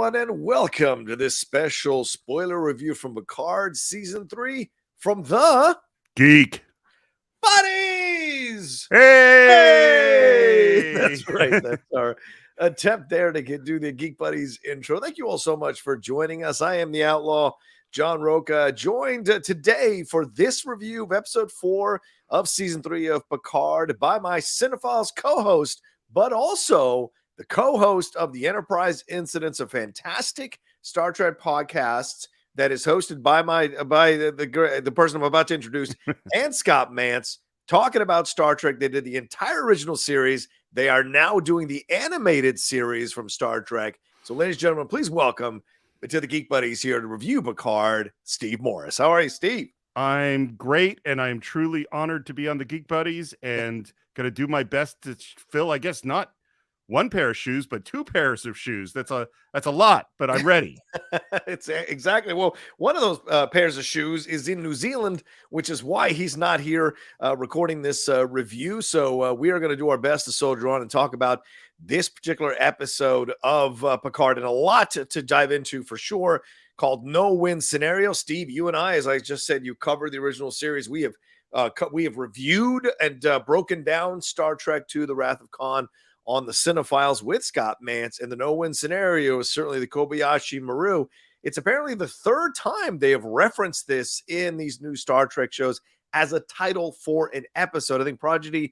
everyone, and welcome to this special spoiler review from Picard Season 3 from the Geek Buddies! Hey! That's right. That's our attempt there to do the Geek Buddies intro. Thank you all so much for joining us. I am the Outlaw, John Rocha, joined today for this review of Episode 4 of Season 3 of Picard by my CINE-FILES co-host, but also the co-host of the Enterprise Incidents, a fantastic Star Trek podcast that is hosted by the person I'm about to introduce, and Scott Mantz, talking about Star Trek. They did the entire original series. They are now doing the animated series from Star Trek. So, ladies and gentlemen, please welcome to the Geek Buddies here to review Picard, Steve Morris. How are you, Steve? I'm great, and I'm truly honored to be on the Geek Buddies, and going to do my best to fill, I guess, not one pair of shoes, but two pairs of shoes. That's a lot, but I'm ready. It's exactly. Well, one of those pairs of shoes is in New Zealand, which is why he's not here recording this review. So we are going to do our best to soldier on and talk about this particular episode of Picard, and a lot to dive into for sure, called No Win Scenario. Steve, you and I, as I just said, you covered the original series. We have reviewed and broken down Star Trek II: The Wrath of Khan on the CINE-FILES with Scott Mantz, and the no-win scenario is certainly the Kobayashi Maru. It's apparently the third time they have referenced this in these new Star Trek shows as a title for an episode. I think Prodigy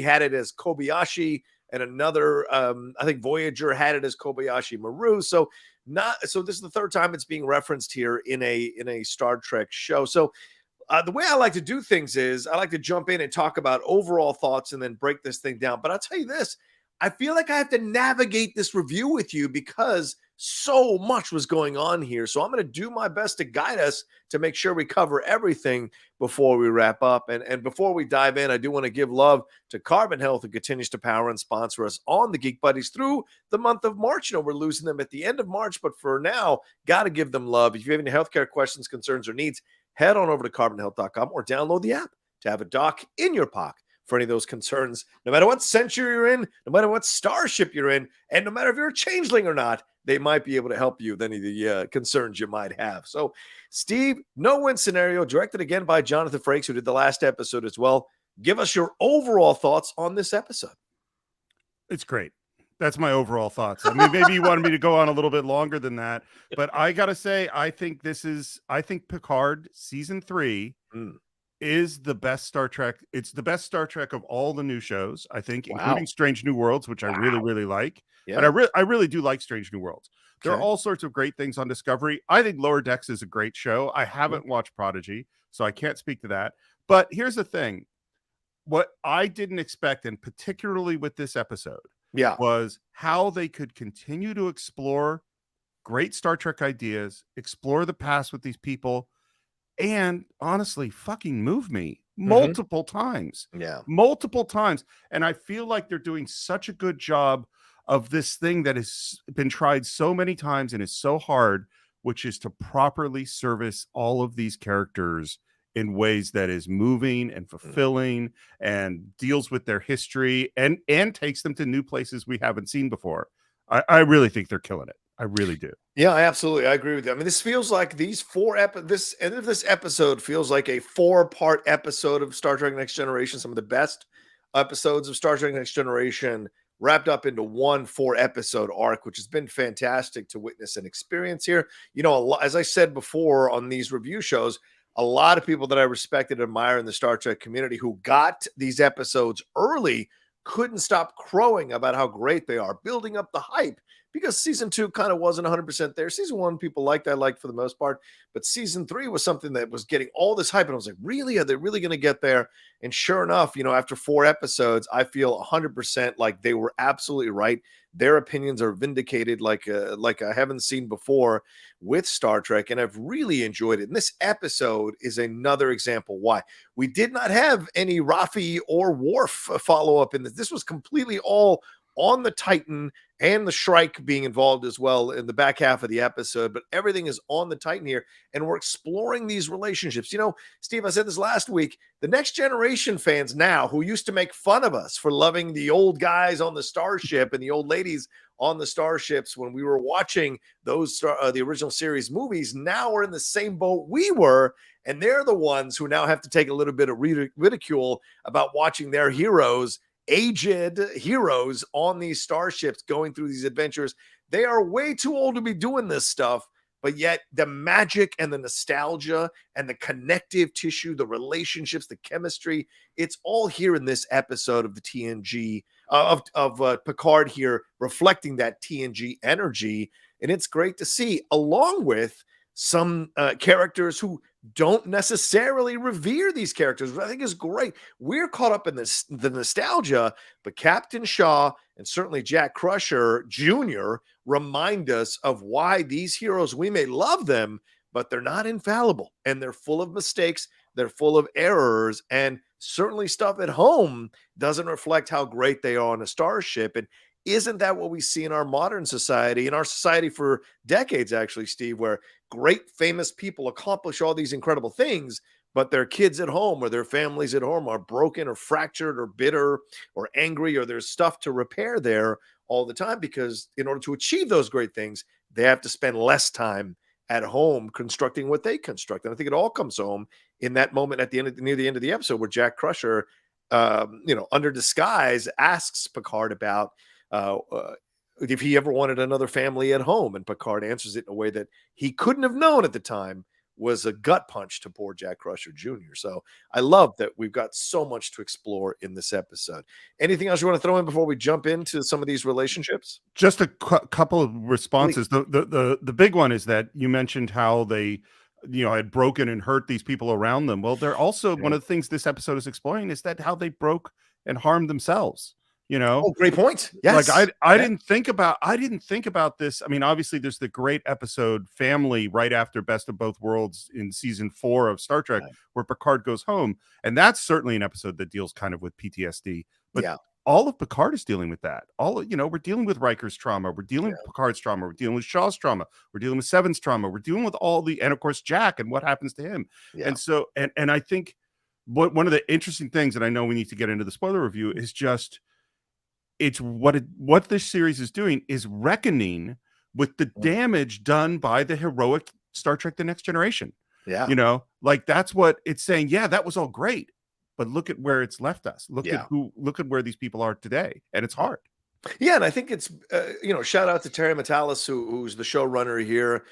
had it as Kobayashi, and another, I think Voyager had it as Kobayashi Maru. So this is the third time it's being referenced here in a Star Trek show. So the way I like to do things is I like to jump in and talk about overall thoughts and then break this thing down. But I'll tell you this, I feel like I have to navigate this review with you because so much was going on here. So I'm going to do my best to guide us to make sure we cover everything before we wrap up. And before we dive in, I do want to give love to Carbon Health, who continues to power and sponsor us on the Geek Buddies through the month of March. You know, we're losing them at the end of March, but for now, got to give them love. If you have any healthcare questions, concerns, or needs, head on over to carbonhealth.com or download the app to have a doc in your pocket for any of those concerns. No matter what century you're in, no matter what starship you're in, and no matter if you're a changeling or not, they might be able to help you with any of the concerns you might have. So, Steve, no-win scenario, directed again by Jonathan Frakes, who did the last episode as well. Give us your overall thoughts on this episode. It's great. That's my overall thoughts. I mean, maybe you wanted me to go on a little bit longer than that, but I got to say, I think Picard Season 3 is the best Star Trek. It's the best Star Trek of all the new shows, I think, including Strange New Worlds, which I really, really like. Yeah. And I really do like Strange New Worlds. There are all sorts of great things on Discovery. I think Lower Decks is a great show. I haven't watched Prodigy, so I can't speak to that. But here's the thing. What I didn't expect, and particularly with this episode, was how they could continue to explore great Star Trek ideas, explore the past with these people, and honestly fucking move me multiple times. Multiple times. And I feel like they're doing such a good job of this thing that has been tried so many times and is so hard, which is to properly service all of these characters in ways that is moving and fulfilling and deals with their history and takes them to new places we haven't seen before. I really think they're killing it. I really do. Yeah, I agree with you. I mean, this feels like this episode feels like a 4-part episode of Star Trek Next Generation. Some of the best episodes of Star Trek Next Generation wrapped up into one 4-episode arc, which has been fantastic to witness and experience here. You know, as I said before on these review shows, a lot of people that I respect and admire in the Star Trek community who got these episodes early couldn't stop crowing about how great they are, building up the hype, because season 2 kind of wasn't 100% there. Season 1, people liked, I liked for the most part, but season 3 was something that was getting all this hype, and I was like, really? Are they really going to get there? And sure enough, you know, after 4 episodes, I feel 100% like they were absolutely right. Their opinions are vindicated like I haven't seen before with Star Trek, and I've really enjoyed it. And this episode is another example why we did not have any Raffi or Worf follow-up in this. This was completely all on the Titan, and the Shrike being involved as well in the back half of the episode, but everything is on the Titan here, and we're exploring these relationships. You know, Steve, I said this last week, the Next Generation fans now, who used to make fun of us for loving the old guys on the starship and the old ladies on the starships when we were watching those the original series movies now are in the same boat we were, and they're the ones who now have to take a little bit of ridicule about watching their heroes, aged heroes, on these starships going through these adventures. They are way too old to be doing this stuff, but yet the magic and the nostalgia and the connective tissue, the relationships, the chemistry, it's all here in this episode of the TNG of Picard here, reflecting that TNG energy. And it's great to see, along with some characters who don't necessarily revere these characters, which I think is great. We're caught up in this, the nostalgia, but Captain Shaw and certainly Jack Crusher Jr. remind us of why these heroes, we may love them, but they're not infallible, and they're full of mistakes, they're full of errors, and certainly stuff at home doesn't reflect how great they are on a starship. And isn't that what we see in our modern society, in our society for decades, actually, Steve, where great famous people accomplish all these incredible things, but their kids at home or their families at home are broken or fractured or bitter or angry, or there's stuff to repair there all the time, because in order to achieve those great things, they have to spend less time at home constructing what they construct. And I think it all comes home in that moment at the end, near the end of the episode, where Jack Crusher, under disguise, asks Picard about if he ever wanted another family at home, and Picard answers it in a way that he couldn't have known at the time was a gut punch to poor Jack Crusher Jr. So I love that we've got so much to explore in this episode. Anything else you want to throw in before we jump into some of these relationships? Just a couple of responses. The big one is that you mentioned how they, had broken and hurt these people around them. Well, they're also, one of the things this episode is exploring is that how they broke and harmed themselves. Oh, great point. Yes. Like I didn't think about this. I mean, obviously there's the great episode Family right after Best of Both Worlds in season 4 of Star Trek, where Picard goes home. And that's certainly an episode that deals kind of with PTSD, but all of Picard is dealing with that. We're dealing with Riker's trauma. We're dealing with Picard's trauma. We're dealing with Shaw's trauma. We're dealing with Seven's trauma. We're dealing with and of course, Jack and what happens to him. Yeah. And so, and I think one of the interesting things, and I know we need to get into the spoiler review, is just, it's what this series is doing is reckoning with the damage done by the heroic Star Trek: The Next Generation. Yeah. Like that's what it's saying. Yeah, that was all great, but look at where it's left us. Look at where these people are today, and it's hard. Yeah, and I think it's shout out to Terry Matalas, who's the showrunner here,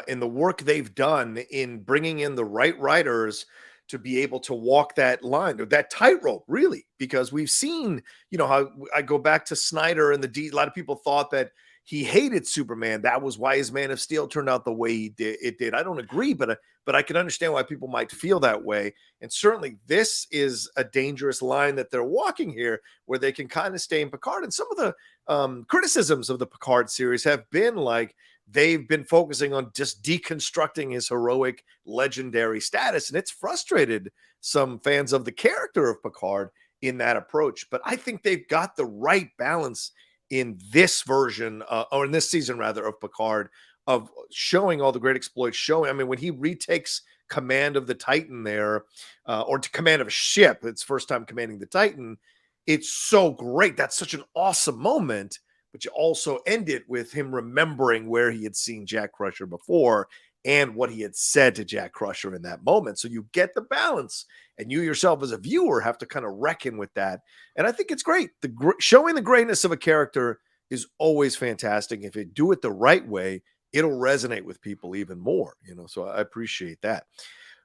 in the work they've done in bringing in the right writers to be able to walk that line, or that tightrope, really, because we've seen, how I go back to Snyder and a lot of people thought that he hated Superman. That was why his Man of Steel turned out the way it did. I don't agree, but I can understand why people might feel that way. And certainly this is a dangerous line that they're walking here, where they can kind of stay in Picard. And some of the criticisms of the Picard series have been like, they've been focusing on just deconstructing his heroic, legendary status, and it's frustrated some fans of the character of Picard in that approach. But I think they've got the right balance in this version, or in this season rather, of Picard, of showing all the great exploits. When he retakes command of the Titan there, or to command of a ship, it's first time commanding the Titan. It's so great. That's such an awesome moment. But you also end it with him remembering where he had seen Jack Crusher before and what he had said to Jack Crusher in that moment. So you get the balance, and you yourself as a viewer have to kind of reckon with that. And I think it's great. Showing the greatness of a character is always fantastic. If you do it the right way, it'll resonate with people even more, so I appreciate that.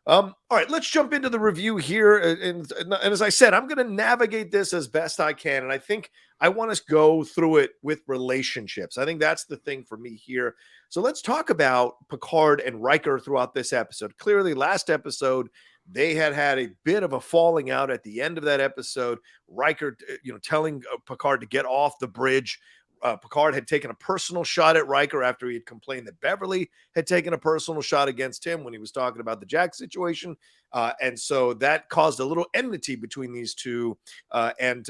All right, let's jump into the review here. And as I said, I'm going to navigate this as best I can. And I think I want to go through it with relationships. I think that's the thing for me here. So let's talk about Picard and Riker throughout this episode. Clearly, last episode, they had a bit of a falling out at the end of that episode. Riker, telling Picard to get off the bridge. Picard had taken a personal shot at Riker after he had complained that Beverly had taken a personal shot against him when he was talking about the Jack situation. And so that caused a little enmity between these two. And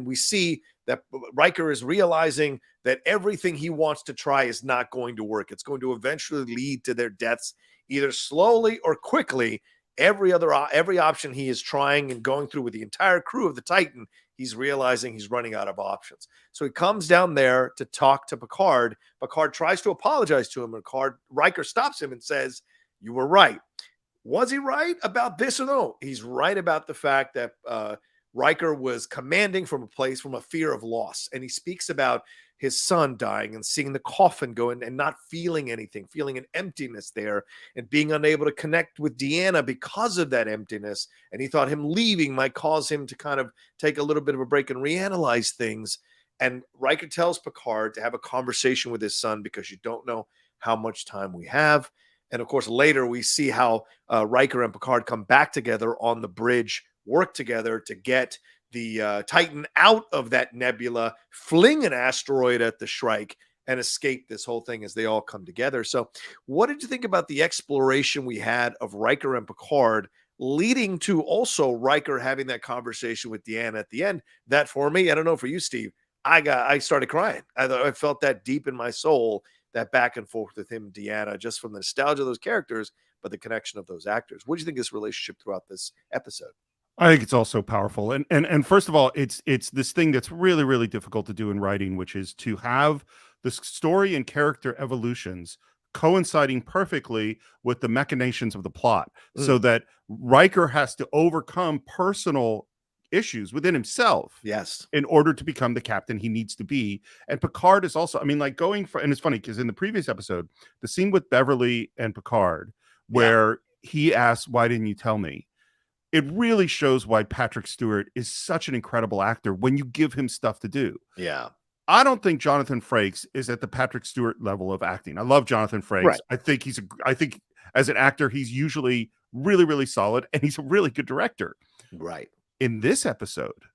we see that Riker is realizing that everything he wants to try is not going to work. It's going to eventually lead to their deaths, either slowly or quickly. Every option he is trying and going through with the entire crew of the Titan, he's realizing he's running out of options. So he comes down there to talk to Picard. Picard tries to apologize to him, and Riker stops him and says, "You were right." Was he right about this or no? He's right about the fact that Riker was commanding from a fear of loss. And he speaks about his son dying and seeing the coffin go in and not feeling anything, feeling an emptiness there and being unable to connect with Deanna because of that emptiness. And he thought him leaving might cause him to kind of take a little bit of a break and reanalyze things. And Riker tells Picard to have a conversation with his son because you don't know how much time we have. And of course, later we see how Riker and Picard come back together on the bridge, work together to get the Titan out of that nebula, fling an asteroid at the Shrike, and escape this whole thing as they all come together. So what did you think about the exploration we had of Riker and Picard, leading to also Riker having that conversation with Deanna at the end? That, for me, I don't know for you, Steve, I started crying. I felt that deep in my soul, that back and forth with him and Deanna, just from the nostalgia of those characters, but the connection of those actors. What do you think of this relationship throughout this episode? I think it's also powerful. And first of all, it's this thing that's really, really difficult to do in writing, which is to have the story and character evolutions coinciding perfectly with the machinations of the plot, so that Riker has to overcome personal issues within himself, yes, in order to become the captain he needs to be. And Picard is also, I mean, like, going for, and it's funny because in the previous episode, the scene with Beverly and Picard, where he asks, "Why didn't you tell me?" It really shows why Patrick Stewart is such an incredible actor when you give him stuff to do. Yeah. I don't think Jonathan Frakes is at the Patrick Stewart level of acting. I love Jonathan Frakes. Right. I think as an actor, he's usually really, really solid, and he's a really good director. Right. In this episode,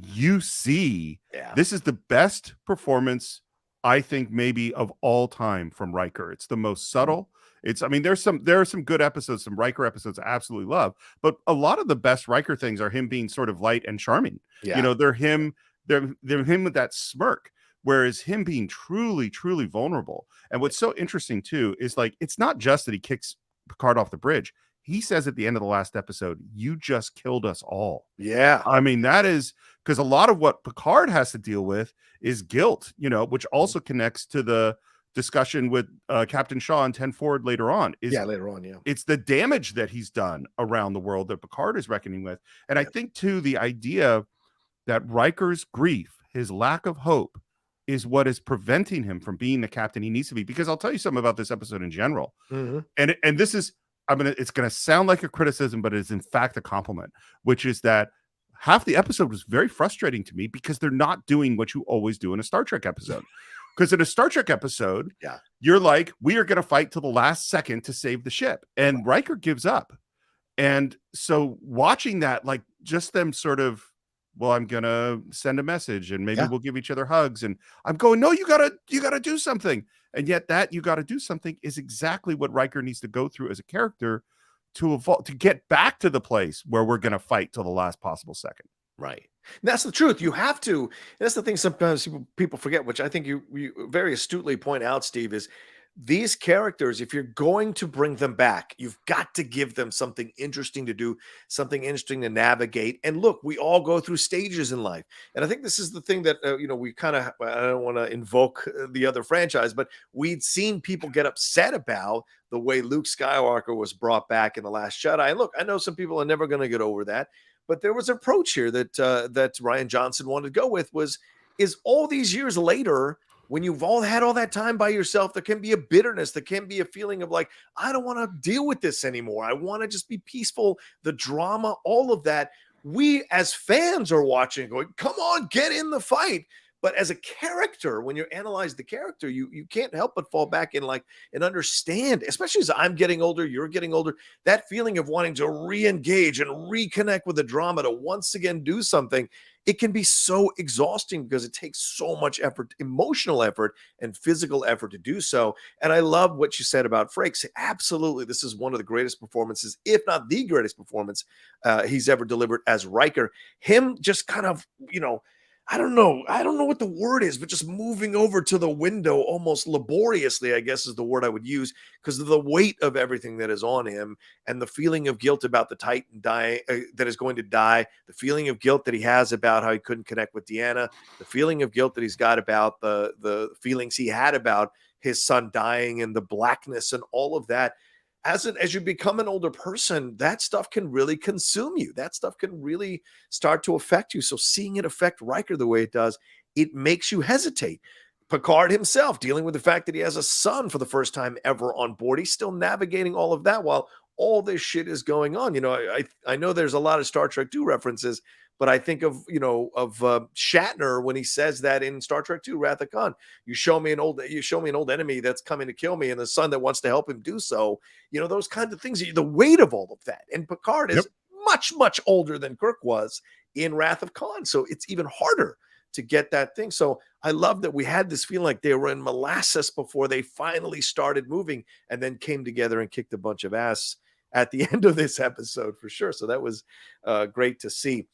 you see, this is the best performance, I think, maybe of all time from Riker. It's the most subtle. It's, I mean, there are some good episodes, some Riker episodes I absolutely love, but a lot of the best Riker things are him being sort of light and charming. Yeah. You know, they're him with that smirk, whereas him being truly, truly vulnerable. And what's so interesting too is, like, it's not just that he kicks Picard off the bridge. He says at the end of the last episode, "You just killed us all." Yeah. I mean, that is because a lot of what Picard has to deal with is guilt, you know, which also connects to the discussion with Captain Shaw and 10 Forward later on. Later on, it's the damage that he's done around the world that Picard is reckoning with. And I think too, the idea that Riker's grief, his lack of hope, is what is preventing him from being the captain he needs to be. Because I'll tell you something about this episode in general. And this is, it's going to sound like a criticism, but it is in fact a compliment, which is that half the episode was very frustrating to me because they're not doing what you always do in a Star Trek episode. Because in a Star Trek episode, you're like, we are going to fight to the last second to save the ship. And Riker gives up. And so watching that, like, just them sort of, well, I'm going to send a message and maybe we'll give each other hugs. And I'm going, no, you gotta do something. And yet that you got to do something is exactly what Riker needs to go through as a character to evolve, to get back to the place where we're going to fight till the last possible second. Right. That's the truth. You have to. That's the thing sometimes people forget, which I think you very astutely point out, Steve, is these characters, if you're going to bring them back, you've got to give them something interesting to do, something interesting to navigate. And look, we all go through stages in life. And I think this is the thing that, we kind of, I don't want to invoke the other franchise, but we'd seen people get upset about the way Luke Skywalker was brought back in The Last Jedi. And look, I know some people are never going to get over that. But there was an approach here that that Rian Johnson wanted to go with is all these years later, when you've all had all that time by yourself, there can be a bitterness, there can be a feeling of like, I don't want to deal with this anymore. I want to just be peaceful, the drama, all of that. We as fans are watching going, come on, get in the fight. But as a character, when you analyze the character, you can't help but fall back and understand, especially as I'm getting older, you're getting older, that feeling of wanting to re-engage and reconnect with the drama to once again do something. It can be so exhausting because it takes so much effort, emotional effort and physical effort to do so. And I love what you said about Frakes. Absolutely, this is one of the greatest performances, if not the greatest performance he's ever delivered as Riker. Him just kind of, I don't know. I don't know what the word is, but just moving over to the window almost laboriously, I guess is the word I would use, because of the weight of everything that is on him and the feeling of guilt about the Titan dying that is going to die, the feeling of guilt that he has about how he couldn't connect with Deanna, the feeling of guilt that he's got about the feelings he had about his son dying and the blackness and all of that. As you become an older person, that stuff can really consume you. That stuff can really start to affect you. So seeing it affect Riker the way it does, it makes you hesitate. Picard himself dealing with the fact that he has a son for the first time ever on board. He's still navigating all of that while all this shit is going on. I know there's a lot of Star Trek 2 references, but I think of Shatner when he says that in Star Trek 2 Wrath of Khan. You show me an old enemy that's coming to kill me and the son that wants to help him do so. Those kinds of things, the weight of all of that. And Picard is much, much older than Kirk was in Wrath of Khan. So it's even harder to get that thing. So I love that we had this feeling like they were in molasses before they finally started moving and then came together and kicked a bunch of ass at the end of this episode for sure. So that was great to see.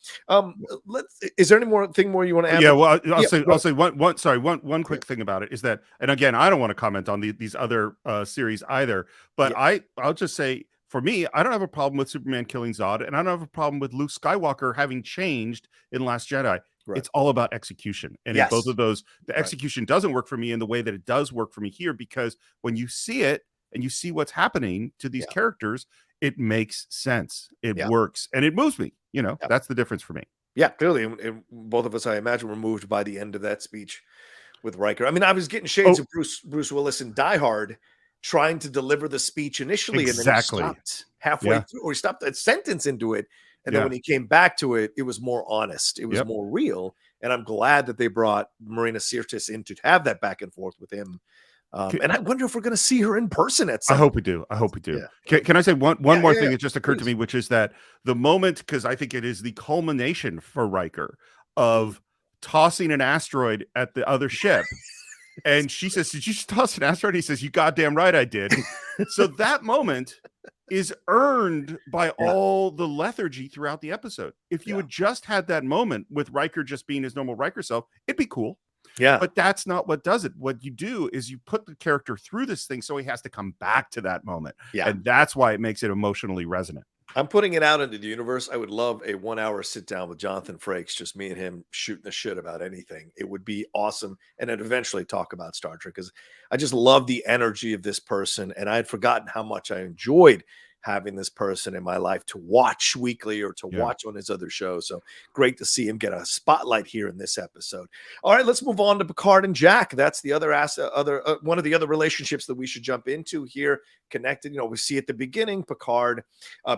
Is there any more you want to add? Yeah, well, I'll say one quick thing about it is that, and again, I don't want to comment on these other series either, but I'll just say, for me, I don't have a problem with Superman killing Zod, and I don't have a problem with Luke Skywalker having changed in Last Jedi. Right. It's all about execution. And in both of those, the execution doesn't work for me in the way that it does work for me here, because when you see it and you see what's happening to these characters, it makes sense. It works and it moves me. That's the difference for me. Yeah, clearly. And both of us, I imagine, were moved by the end of that speech with Riker. I mean, I was getting shades of Bruce Willis in Die Hard trying to deliver the speech initially, and then he stopped halfway through, or he stopped a sentence into it. And then when he came back to it, it was more honest. It was more real. And I'm glad that they brought Marina Sirtis in to have that back and forth with him. And I wonder if we're going to see her in person at some point. I hope we do. Yeah. Can I say one more thing that just occurred to me, which is that the moment, because I think it is the culmination for Riker of tossing an asteroid at the other ship. And she says, "Did you toss an asteroid?" He says, "You goddamn right I did." So that moment is earned by all the lethargy throughout the episode. If you had just had that moment with Riker just being his normal Riker self, it'd be cool. Yeah. But that's not what does it. What you do is you put the character through this thing so he has to come back to that moment. Yeah. And that's why it makes it emotionally resonant. I'm putting it out into the universe. I would love a 1-hour sit down with Jonathan Frakes, just me and him shooting the shit about anything. It would be awesome. And then eventually talk about Star Trek, because I just love the energy of this person. And I had forgotten how much I enjoyed having this person in my life to watch weekly or to watch on his other shows. So great to see him get a spotlight here in this episode. All right, let's move on to Picard and Jack. That's the other one of the other relationships that we should jump into here. Connected, we see at the beginning Picard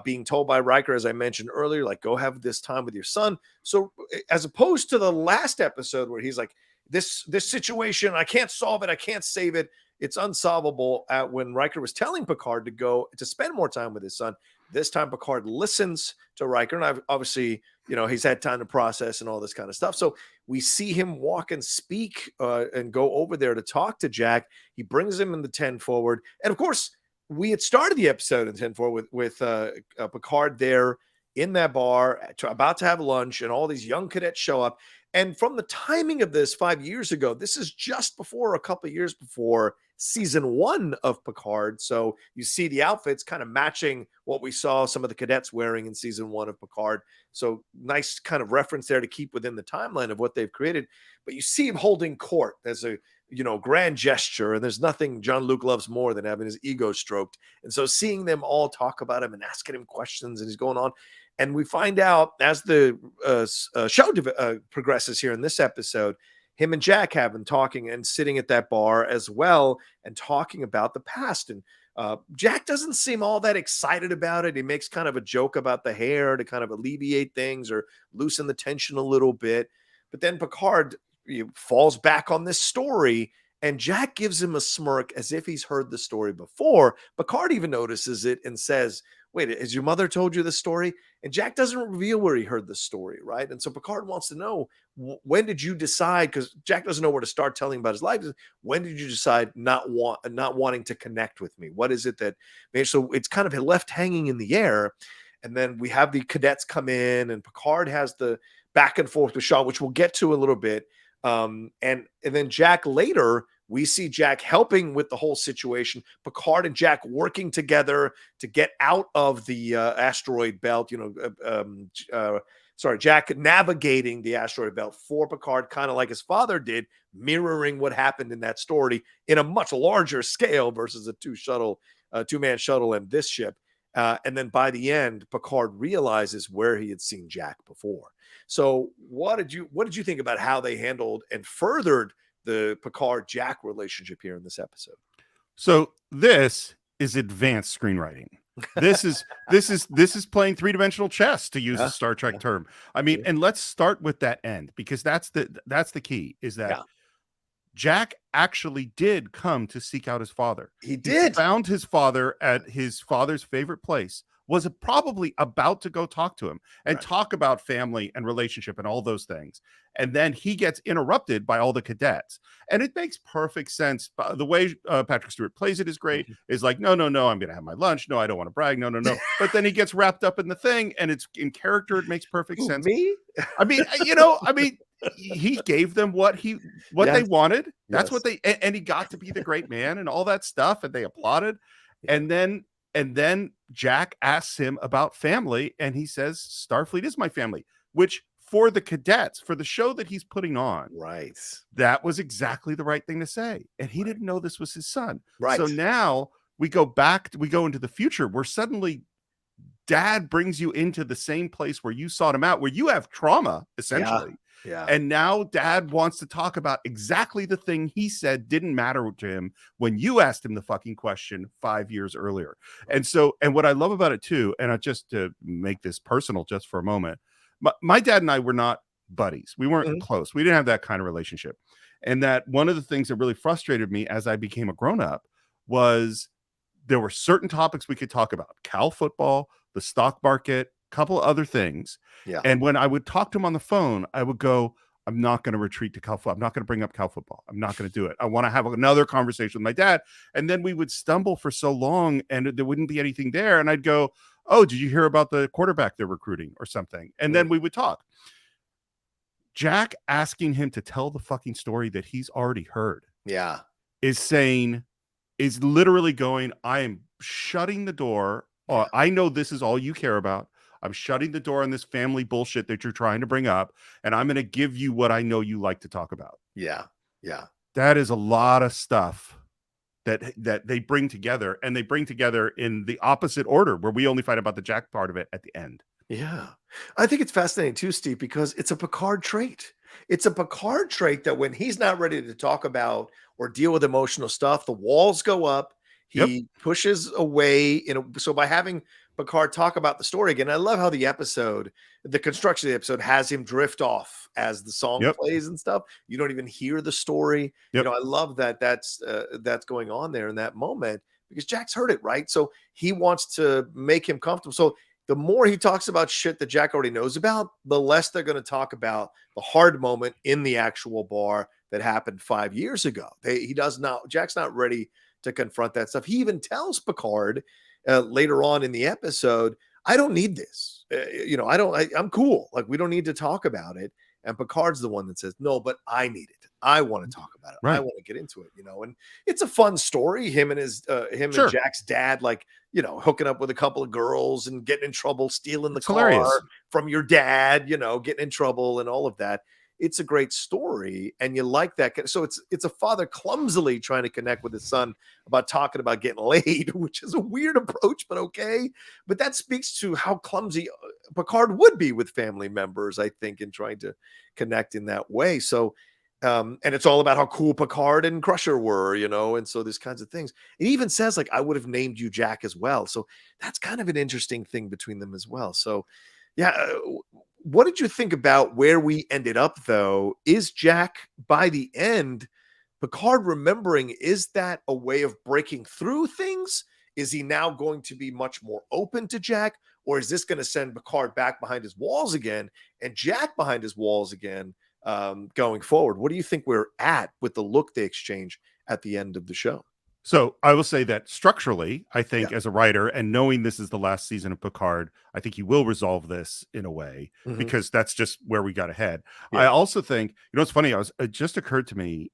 being told by Riker, as I mentioned earlier, like, go have this time with your son. So as opposed to the last episode where he's like, this situation, I can't solve it, I can't save it, it's unsolvable. When Riker was telling Picard to go to spend more time with his son, this time Picard listens to Riker, and obviously, he's had time to process and all this kind of stuff. So we see him walk and speak and go over there to talk to Jack. He brings him in the 10 forward, and of course, we had started the episode in 10 forward with Picard there in that bar, about to have lunch, and all these young cadets show up. And from the timing of this 5 years ago, this is just before, a couple of years before season 1 of Picard. So you see the outfits kind of matching what we saw some of the cadets wearing in season 1 of Picard. So nice kind of reference there to keep within the timeline of what they've created. But you see him holding court as a grand gesture, and there's nothing Jean-Luc loves more than having his ego stroked. And so seeing them all talk about him and asking him questions, and he's going on. And we find out as the show progresses here in this episode, him and Jack have been talking and sitting at that bar as well and talking about the past. And Jack doesn't seem all that excited about it. He makes kind of a joke about the hair to kind of alleviate things or loosen the tension a little bit. But then Picard falls back on this story, and Jack gives him a smirk as if he's heard the story before. Picard even notices it and says, "Wait, has your mother told you the story?" And Jack doesn't reveal where he heard the story, right? And so Picard wants to know, when did you decide, because Jack doesn't know where to start telling about his life. When did you decide not wanting to connect with me? What is it that made? So it's kind of left hanging in the air. And then we have the cadets come in, and Picard has the back and forth with Shaw, which we'll get to a little bit. And then Jack later, we see Jack helping with the whole situation. Picard and Jack working together to get out of the asteroid belt. Jack navigating the asteroid belt for Picard, kind of like his father did, mirroring what happened in that story in a much larger scale versus a two-man shuttle and this ship. And then by the end, Picard realizes where he had seen Jack before. So what did you think about how they handled and furthered the Picard-Jack relationship here in this episode? So this is advanced screenwriting. This is playing three-dimensional chess, to use a Star Trek term. I mean, and let's start with that end, because that's the key, is that Jack actually did come to seek out his father. He did. Found his father at his father's favorite place, was probably about to go talk to him and talk about family and relationship and all those things. And then he gets interrupted by all the cadets. And it makes perfect sense. The way Patrick Stewart plays it is great. Is like, no, I'm going to have my lunch. No, I don't want to brag. No. But then he gets wrapped up in the thing, and it's in character. It makes perfect sense. Me? I mean, he gave them what they wanted. That's what and he got to be the great man and all that stuff. And they applauded. And then Jack asks him about family, and he says, Starfleet is my family, which for the cadets, for the show that he's putting on, that was exactly the right thing to say. And he didn't know this was his son. So now we go into the future, where suddenly Dad brings you into the same place where you sought him out, where you have trauma, essentially. And now Dad wants to talk about exactly the thing he said didn't matter to him when you asked him the fucking question 5 years earlier. And what I love about it too, and just to make this personal just for a moment, my dad and I were not buddies. We weren't close. We didn't have that kind of relationship. And that one of the things that really frustrated me as I became a grown-up was there were certain topics we could talk about: Cal football, the stock market, couple other things. And when I would talk to him on the phone, I would go, I'm not going to retreat to Cal football. I'm not going to bring up Cal football. I'm not going to do it. I want to have another conversation with my dad. And then we would stumble for so long, and there wouldn't be anything there. And I'd go, oh, did you hear about the quarterback they're recruiting or something? And then we would talk. Jack asking him to tell the fucking story that he's already heard. Is literally going, I am shutting the door. I know this is all you care about. I'm shutting the door on this family bullshit that you're trying to bring up, and I'm going to give you what I know you like to talk about. That is a lot of stuff that they bring together, and they bring together in the opposite order, where we only find about the Jack part of it at the end. I think it's fascinating too, Steve, because it's a Picard trait. It's a Picard trait that when he's not ready to talk about or deal with emotional stuff, the walls go up. He pushes away. So by having Picard talk about the story again, I love how the construction of the episode has him drift off as the song plays and stuff. You don't even hear the story. I love that that's going on there in that moment, because Jack's heard it, right? So he wants to make him comfortable. So the more he talks about shit that Jack already knows about, the less they're going to talk about the hard moment in the actual bar that happened 5 years ago. Jack's not ready to confront that stuff. He even tells Picard later on in the episode, I don't need this. I'm cool. Like, we don't need to talk about it. And Picard's the one that says, no, but I need it. I want to talk about it. I want to get into it, and it's a fun story. Him and and Jack's dad, hooking up with a couple of girls and getting in trouble, stealing the car from your dad, getting in trouble and all of that. It's a great story, and you like that. So it's a father clumsily trying to connect with his son about talking about getting laid, which is a weird approach, but okay. But that speaks to how clumsy Picard would be with family members, I think, in trying to connect in that way. So, and it's all about how cool Picard and Crusher were, and so these kinds of things. It even says, like, I would have named you Jack as well. So that's kind of an interesting thing between them as well. So, yeah. What did you think about where we ended up, though? Is Jack, by the end, Picard remembering, is that a way of breaking through things? Is he now going to be much more open to Jack? Or is this going to send Picard back behind his walls again and Jack behind his walls again going forward? What do you think we're at with the look they exchange at the end of the show? So I will say that structurally, I think as a writer and knowing this is the last season of Picard, I think he will resolve this in a way because that's just where we got to head. I also think, it's funny. It just occurred to me,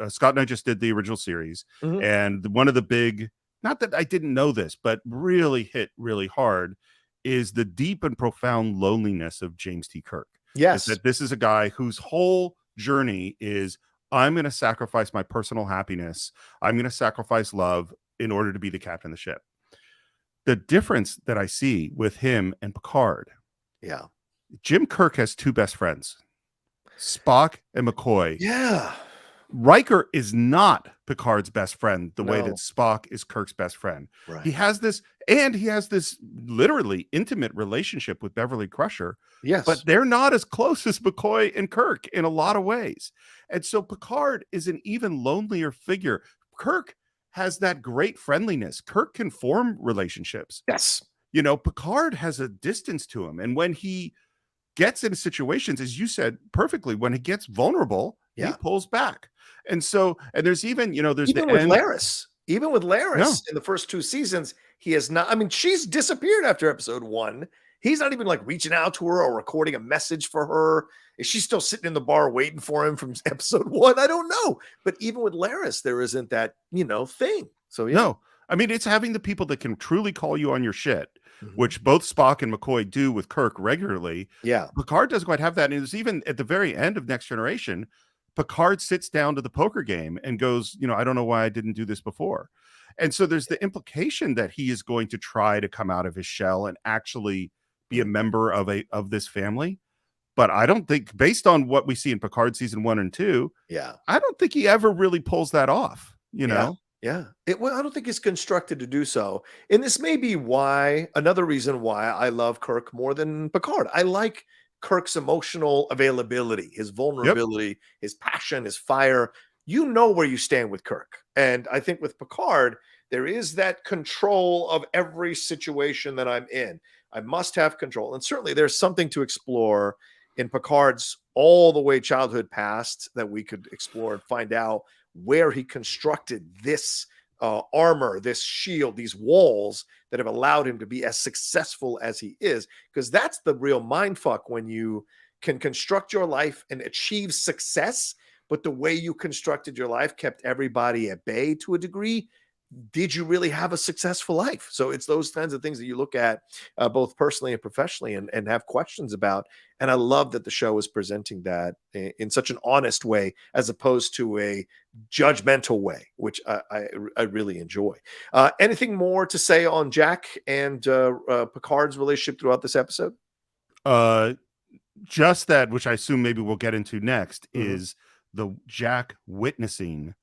Scott and I just did the original series, and one of the big, not that I didn't know this, but really hit really hard is the deep and profound loneliness of James T. Kirk. Yes. Is that this is a guy whose whole journey is, I'm going to sacrifice my personal happiness. I'm going to sacrifice love in order to be the captain of the ship. The difference that I see with him and Picard. Yeah. Jim Kirk has two best friends, Spock and McCoy. Yeah. Riker is not Picard's best friend the way that Spock is Kirk's best friend. Right. He has this literally intimate relationship with Beverly Crusher. Yes. But they're not as close as McCoy and Kirk in a lot of ways. And so Picard is an even lonelier figure. Kirk has that great friendliness. Kirk can form relationships. Yes. Picard has a distance to him. And when he gets into situations, as you said perfectly, when he gets vulnerable, he pulls back. And so, and there's even, there's even with Laris. Even with Laris in the first two seasons, he has not. I mean, she's disappeared after episode 1. He's not even like reaching out to her or recording a message for her. Is she still sitting in the bar waiting for him from episode 1? I don't know. But even with Laris, there isn't that, thing. So, no, I mean, it's having the people that can truly call you on your shit, which both Spock and McCoy do with Kirk regularly. Yeah. Picard doesn't quite have that. And it's even at the very end of Next Generation, Picard sits down to the poker game and goes, I don't know why I didn't do this before. And so there's the implication that he is going to try to come out of his shell and actually be a member of this family. But I don't think, based on what we see in Picard season 1 and 2, I don't think he ever really pulls that off, know? Yeah. I don't think it's constructed to do so. And this may be another reason why I love Kirk more than Picard. I like Kirk's emotional availability, his vulnerability, his passion, his fire. You know where you stand with Kirk. And I think with Picard, there is that control of every situation that I'm in. I must have control. And certainly there's something to explore in Picard's all the way childhood past that we could explore and find out where he constructed this armor, this shield, these walls that have allowed him to be as successful as he is. Because that's the real mind fuck, when you can construct your life and achieve success, but the way you constructed your life kept everybody at bay to a degree. Did you really have a successful life? So it's those kinds of things that you look at both personally and professionally and have questions about. And I love that the show is presenting that in such an honest way, as opposed to a judgmental way, which I really enjoy. Anything more to say on Jack and Picard's relationship throughout this episode? Just that, which I assume maybe we'll get into next, is the Jack witnessing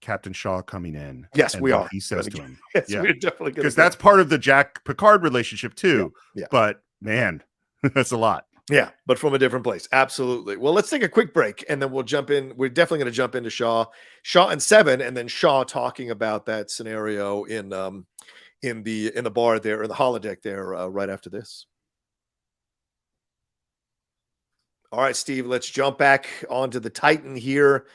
Captain Shaw coming in. Yes, we are. He says to him. Yes, we're definitely, because that's part of the Jack Picard relationship too. Yeah. But man, that's a lot. Yeah, but from a different place. Absolutely. Well, let's take a quick break and then we'll jump in. We're definitely going to jump into Shaw and Seven, and then Shaw talking about that scenario in the bar there, or the holodeck there, right after this. All right, Steve, let's jump back onto the Titan here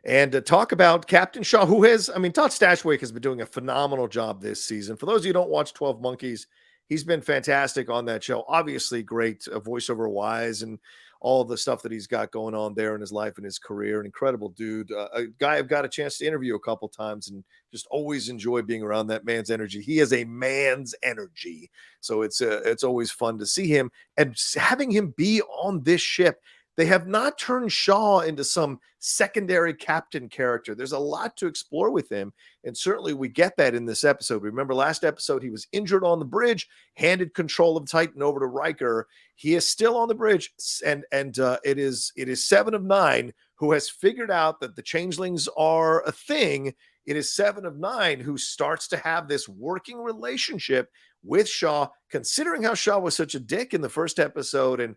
and talk about Captain Shaw, who has, Todd Stashwick has been doing a phenomenal job this season. For those of you who don't watch 12 Monkeys, he's been fantastic on that show. Obviously, great voiceover wise and all the stuff that he's got going on there in his life and his career. An incredible dude, a guy I've got a chance to interview a couple times and just always enjoy being around that man's energy. He has a man's energy. So it's always fun to see him and having him be on this ship. They have not turned Shaw into some secondary captain character. There's a lot to explore with him, and certainly we get that in this episode. Remember last episode, he was injured on the bridge, handed control of Titan over to Riker. He is still on the bridge, and it is 7 of 9 who has figured out that the changelings are a thing. It is 7 of 9 who starts to have this working relationship with Shaw, considering how Shaw was such a dick in the first episode and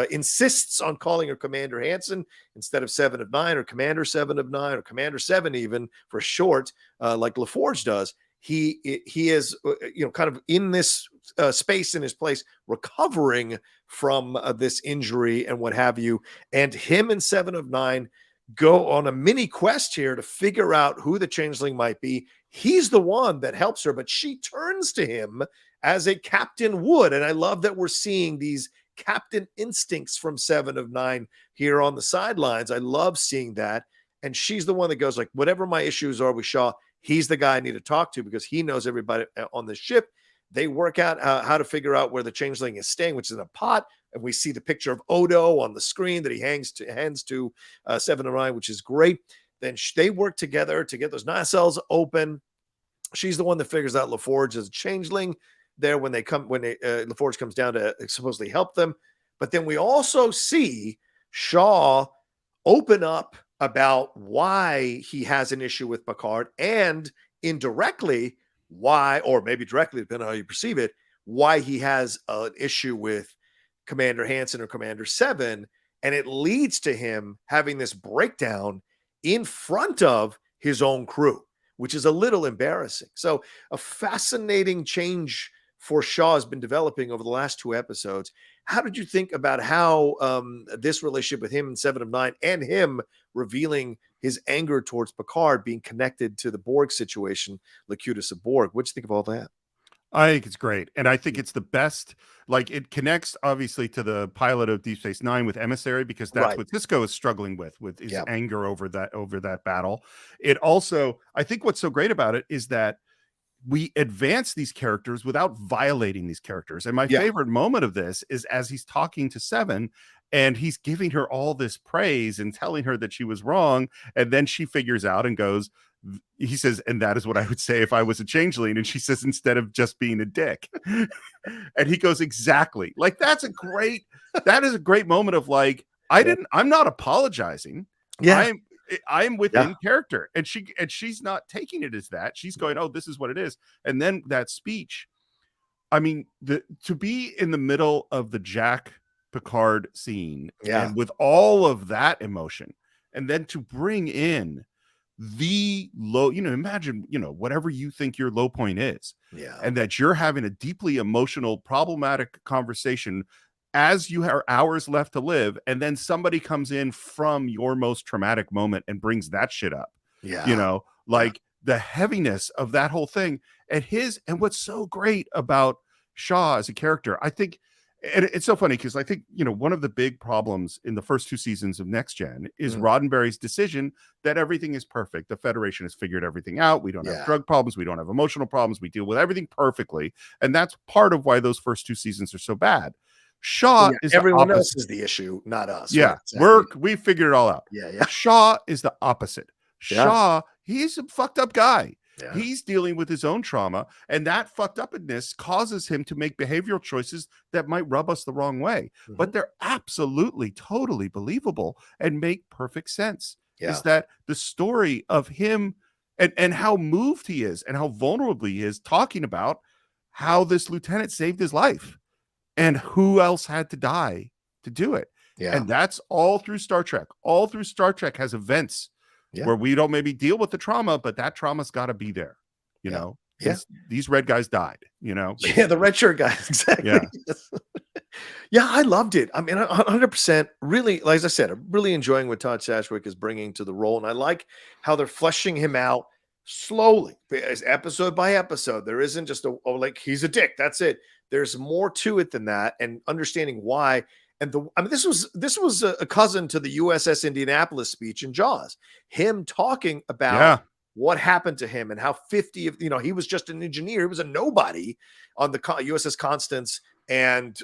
insists on calling her Commander Hansen instead of 7 of 9 or Commander 7 of 9 or Commander 7 even for short, like LaForge does. He is kind of in this space in his place, recovering from this injury and what have you. And him and 7 of 9 go on a mini quest here to figure out who the changeling might be. He's the one that helps her, but she turns to him as a captain would. And I love that we're seeing these captain instincts from 7 of 9 here on the sidelines. I love seeing that. And she's the one that goes like, whatever my issues are with Shaw, he's the guy I need to talk to because he knows everybody on the ship. They work out how to figure out where the changeling is staying, which is in a pot. And we see the picture of Odo on the screen that he hands to 7 of 9, which is great. Then they work together to get those nacelles open. She's the one that figures out LaForge is a changeling there when LaForge comes down to supposedly help them. But then we also see Shaw open up about why he has an issue with Picard, and indirectly why, or maybe directly, depending on how you perceive it, why he has an issue with Commander Hansen or Commander 7. And it leads to him having this breakdown in front of his own crew, which is a little embarrassing. So a fascinating change for Shaw has been developing over the last 2 episodes. How did you think about how this relationship with him and 7 of 9 and him revealing his anger towards Picard being connected to the Borg situation, Locutus of Borg? What'd you think of all that? I think it's great. And I think it's the best. Like, it connects obviously to the pilot of Deep Space Nine with Emissary, because that's what Sisko is struggling with his anger over that battle. It also, I think what's so great about it is that we advance these characters without violating these characters. And my favorite moment of this is as he's talking to 7 and he's giving her all this praise and telling her that she was wrong. And then she figures out and goes, he says, and that is what I would say if I was a changeling. And she says, instead of just being a dick. And he goes, exactly. Like, that is a great moment of like, I'm not apologizing. Yeah. I'm within character, and she's not taking it as that. She's going, oh, this is what it is. And then that speech, I mean, to be in the middle of the Jack Picard scene, and with all of that emotion, and then to bring in the low, imagine, whatever you think your low point is, and that you're having a deeply emotional, problematic conversation as you have hours left to live, and then somebody comes in from your most traumatic moment and brings that shit up. The heaviness of that whole thing, and what's so great about Shaw as a character, I think, and it's so funny because I think, one of the big problems in the first 2 seasons of Next Gen is Roddenberry's decision that everything is perfect. The Federation has figured everything out. We don't have drug problems. We don't have emotional problems. We deal with everything perfectly. And that's part of why those first 2 seasons are so bad. Shaw is everyone else is the issue, not us. Yeah, right? We figured it all out. Yeah. Shaw is the opposite. Shaw, he's a fucked up guy. Yeah. He's dealing with his own trauma, and that fucked upness causes him to make behavioral choices that might rub us the wrong way. But they're absolutely, totally believable and make perfect sense. Is that the story of him and how moved he is and how vulnerable he is, talking about how this lieutenant saved his life. And who else had to die to do it? And that's all through Star Trek. All through Star Trek has events where we don't maybe deal with the trauma, but that trauma's got to be there. You know, these red guys died, the red shirt guys. Exactly. I loved it. I mean, 100% really, like as I said, I'm really enjoying what Todd Sashwick is bringing to the role. And I like how they're fleshing him out slowly, episode by episode. There isn't just like, he's a dick. That's it. There's more to it than that, and understanding why. And this was a cousin to the USS Indianapolis speech in Jaws. Him talking about what happened to him and how 50 of, he was just an engineer. He was a nobody on the USS Constance, and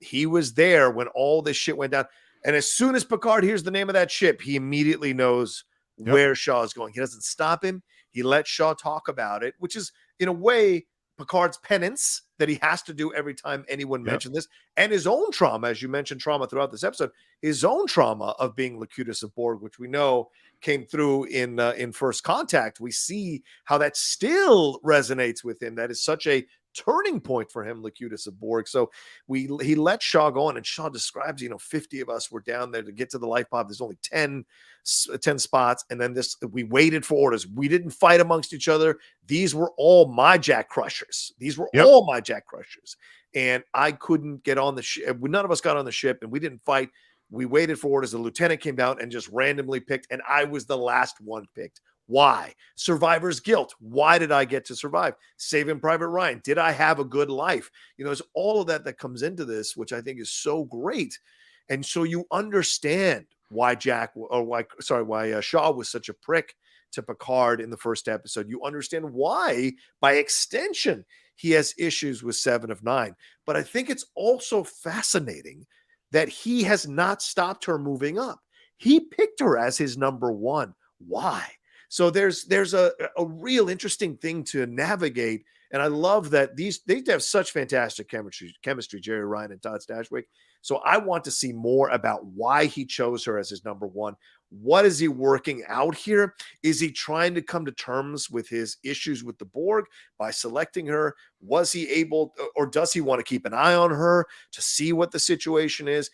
he was there when all this shit went down. And as soon as Picard hears the name of that ship, he immediately knows where Shaw is going. He doesn't stop him. He lets Shaw talk about it, which is in a way Picard's penance that he has to do every time anyone mentioned this, and his own trauma, as you mentioned, trauma throughout this episode, his own trauma of being Locutus of Borg, which we know came through in First Contact. We see how that still resonates with him. That is such a turning point for him, Locutus of Borg. So he let Shaw go on, and Shaw describes, 50 of us were down there to get to the life pod. There's only 10 spots. And then we waited for orders. We didn't fight amongst each other. These were all my jack crushers. All my jack crushers. And I couldn't get on the ship. None of us got on the ship, and we didn't fight. We waited for it as the lieutenant came down and just randomly picked, and I was the last one picked. Why? Survivor's guilt. Why did I get to survive? Saving Private Ryan. Did I have a good life? There's all of that that comes into this, which I think is so great. And so you understand why Shaw was such a prick to Picard in the first episode. You understand why, by extension, he has issues with 7 of 9. But I think it's also fascinating that he has not stopped her moving up. He picked her as his number 1. Why? So there's a real interesting thing to navigate. And I love that they have such fantastic chemistry, Jeri Ryan and Todd Stashwick. So I want to see more about why he chose her as his number 1. What is he working out here? Is he trying to come to terms with his issues with the Borg by selecting her? Was he able, or does he want to keep an eye on her to see what the situation is?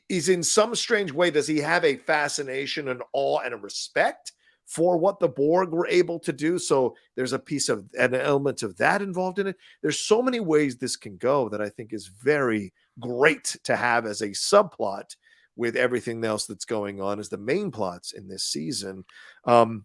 Is in some strange way, does he have a fascination and awe and a respect for what the Borg were able to do? So there's a piece of an element of that involved in it. There's so many ways this can go that I think is very great to have as a subplot with everything else that's going on as the main plots in this season. And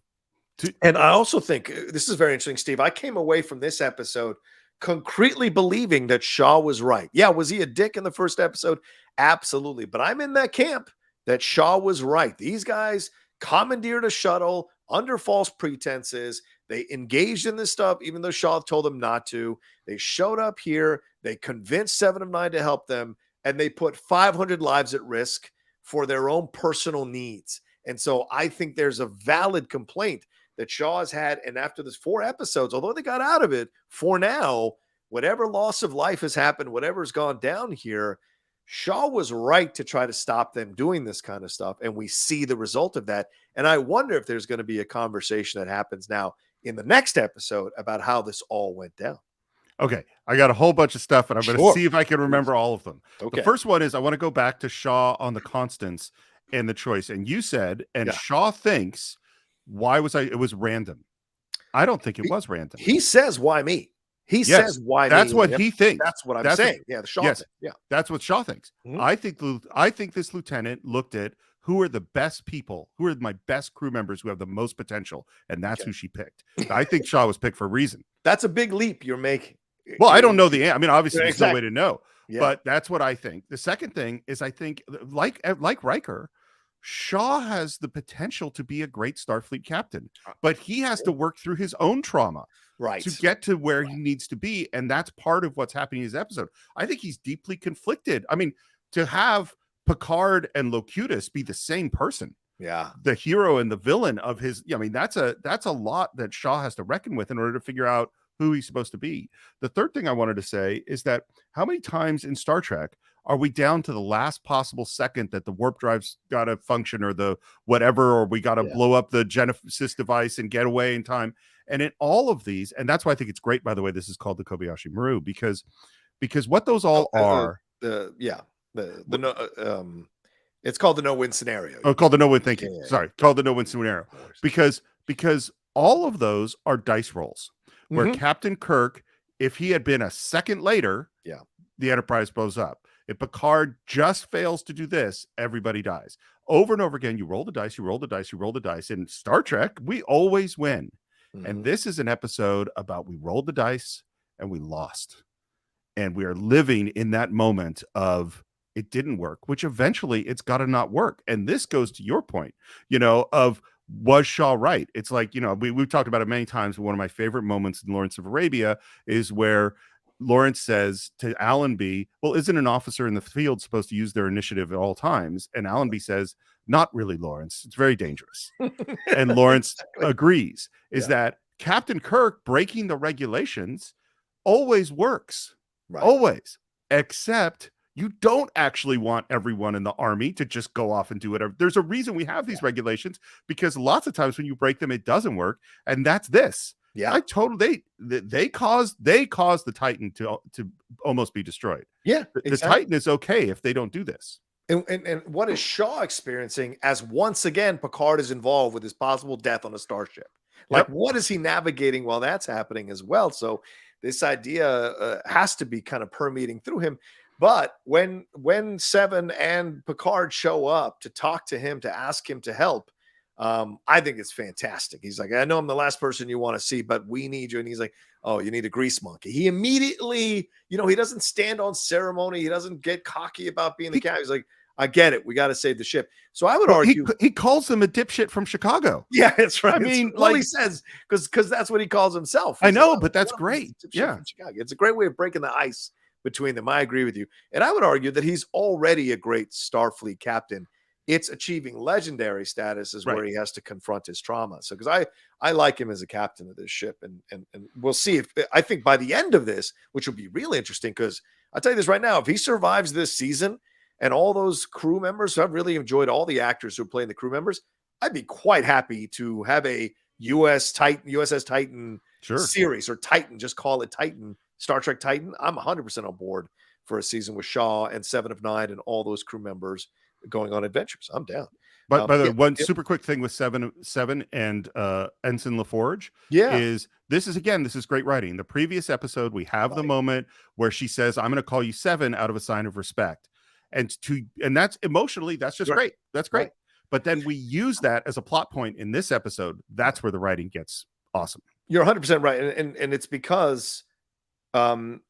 I also think this is very interesting, Steve. I came away from this episode concretely believing that Shaw was right. Yeah, was he a dick in the first episode? Absolutely. But I'm in that camp that Shaw was right. These guys commandeered a shuttle under false pretenses. They engaged in this stuff, even though Shaw told them not to. They showed up here. They convinced 7 of 9 to help them, and they put 500 lives at risk for their own personal needs. And so I think there's a valid complaint that Shaw has had. And after this 4 episodes, although they got out of it for now, whatever loss of life has happened, whatever's gone down here, Shaw was right to try to stop them doing this kind of stuff. And we see the result of that. And I wonder if there's going to be a conversation that happens now in the next episode about how this all went down. Okay, I got a whole bunch of stuff, and I'm going to see if I can remember all of them. Okay. The first one is I want to go back to Shaw on the constants and the choice. And you said, Shaw thinks, it was random. I don't think it was random. He says, why me? He says, why that's me? what he thinks. That's what I'm saying. The Shaw thing. Yeah. That's what Shaw thinks. Mm-hmm. I think this lieutenant looked at who are the best people, who are my best crew members who have the most potential, and that's who she picked. I think Shaw was picked for a reason. That's a big leap you're making. Well, I don't know the answer. I mean, obviously, there's no way to know, Yeah. But that's what I think. The second thing is, I think, like Riker, Shaw has the potential to be a great Starfleet captain, but he has to work through his own trauma to get to where he needs to be. And that's part of what's happening in his episode. I think he's deeply conflicted. I mean, to have Picard and Locutus be the same person, the hero and the villain of his, I mean, that's a lot that Shaw has to reckon with in order to figure out who he's supposed to be. The third thing I wanted to say is that how many times in Star Trek are we down to the last possible second that the warp drive's got to function or the whatever, or we got to blow up the Genesis device and get away in time? And in all of these, and that's why I think it's great, by the way, this is called the Kobayashi Maru, because what those all are. It's called the no-win scenario. Oh, called the no-win. Thank you. Sorry. Called the no-win scenario. Because all of those are dice rolls where Captain Kirk, if he had been a second later, the Enterprise blows up. If Picard just fails to do this, everybody dies. Over and over again, you roll the dice, you roll the dice, you roll the dice. In Star Trek, we always win. And this is an episode about we rolled the dice and we lost. And we are living in that moment of it didn't work, which eventually it's got to not work. And this goes to your point, of was Shaw right? It's like, we've talked about it many times. But one of my favorite moments in Lawrence of Arabia is where Lawrence says to Allenby, well, isn't an officer in the field supposed to use their initiative at all times? And Allenby says, not really, Lawrence. It's very dangerous. And Lawrence agrees, that Captain Kirk breaking the regulations always works. Always. Except you don't actually want everyone in the Army to just go off and do whatever. There's a reason we have these regulations, because lots of times when you break them, it doesn't work. And that's this. I totally they caused the Titan to almost be destroyed. The Titan is okay if they don't do this. And what is Shaw experiencing as once again Picard is involved with his possible death on a starship? Like, what is he navigating while that's happening as well? So this idea has to be kind of permeating through him. But when Seven and Picard show up to talk to him, to ask him to help, I think it's fantastic. He's like, I know I'm the last person you want to see, but we need you. And he's like, oh, you need a grease monkey. He immediately, he doesn't stand on ceremony. He doesn't get cocky about being the captain. He's like, I get it. We got to save the ship. So I would argue he calls him a dipshit from Chicago. Yeah, that's right. I mean, he says, because that's what he calls himself. I know, but that's great. Yeah, it's a great way of breaking the ice between them. I agree with you, and I would argue that he's already a great Starfleet captain. It's achieving legendary status is where he has to confront his trauma. So, because I like him as a captain of this ship, and we'll see if I think by the end of this, which will be really interesting, because I'll tell you this right now, if he survives this season. And all those crew members, so I've really enjoyed all the actors who are playing the crew members. I'd be quite happy to have a USS Titan series, or Titan, just call it Titan, Star Trek Titan. I'm 100% on board for a season with Shaw and Seven of Nine and all those crew members going on adventures. I'm down. But by the way, one super quick thing with Seven and Ensign LaForge is this is great writing. The previous episode, we have the moment where she says, I'm going to call you Seven out of a sign of respect. And that's emotionally, that's just great. That's great. Right. But then we use that as a plot point in this episode. That's where the writing gets awesome. You're 100% right. And it's because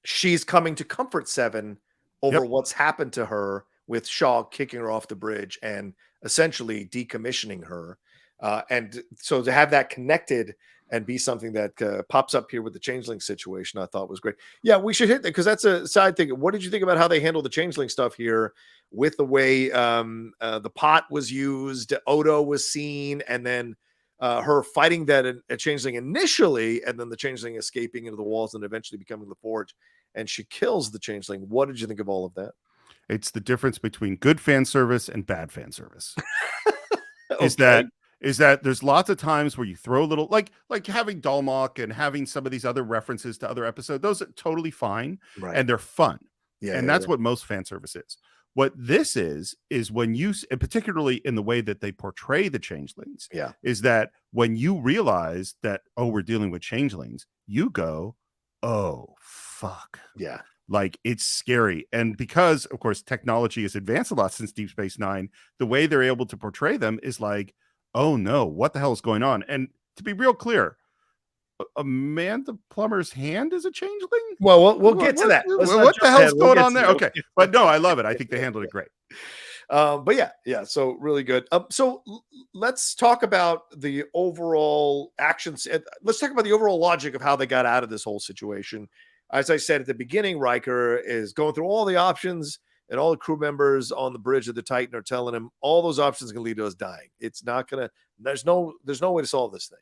she's coming to comfort Seven over what's happened to her with Shaw kicking her off the bridge and essentially decommissioning her. And so to have that connected and be something that pops up here with the Changeling situation, I thought was great. Yeah, we should hit that, because that's a side thing. What did you think about how they handled the Changeling stuff here, with the way the pot was used, Odo was seen, and then her fighting that a Changeling initially, and then the Changeling escaping into the walls and eventually becoming LaForge, and she kills the Changeling. What did you think of all of that? It's the difference between good fan service and bad fan service. Is that there's lots of times where you throw a little, like having Dalmok and having some of these other references to other episodes. Those are totally fine, and they're fun. And that's what most fan service is. What this is when you, and particularly in the way that they portray the Changelings, is that when you realize that, oh, we're dealing with Changelings, you go, oh, fuck. Yeah. Like, it's scary. And because, of course, technology has advanced a lot since Deep Space Nine, the way they're able to portray them is like, oh no, what the hell is going on? And to be real clear, Amanda Plummer's hand is a Changeling? Well, we'll get to that. What the hell's going on there? Okay. But no, I love it. I think they handled it great. But yeah, so really good. So let's talk about the overall actions. Let's talk about the overall logic of how they got out of this whole situation. As I said at the beginning, Riker is going through all the options, and all the crew members on the bridge of the Titan are telling him all those options can lead to us dying. It's not gonna. There's no way to solve this thing.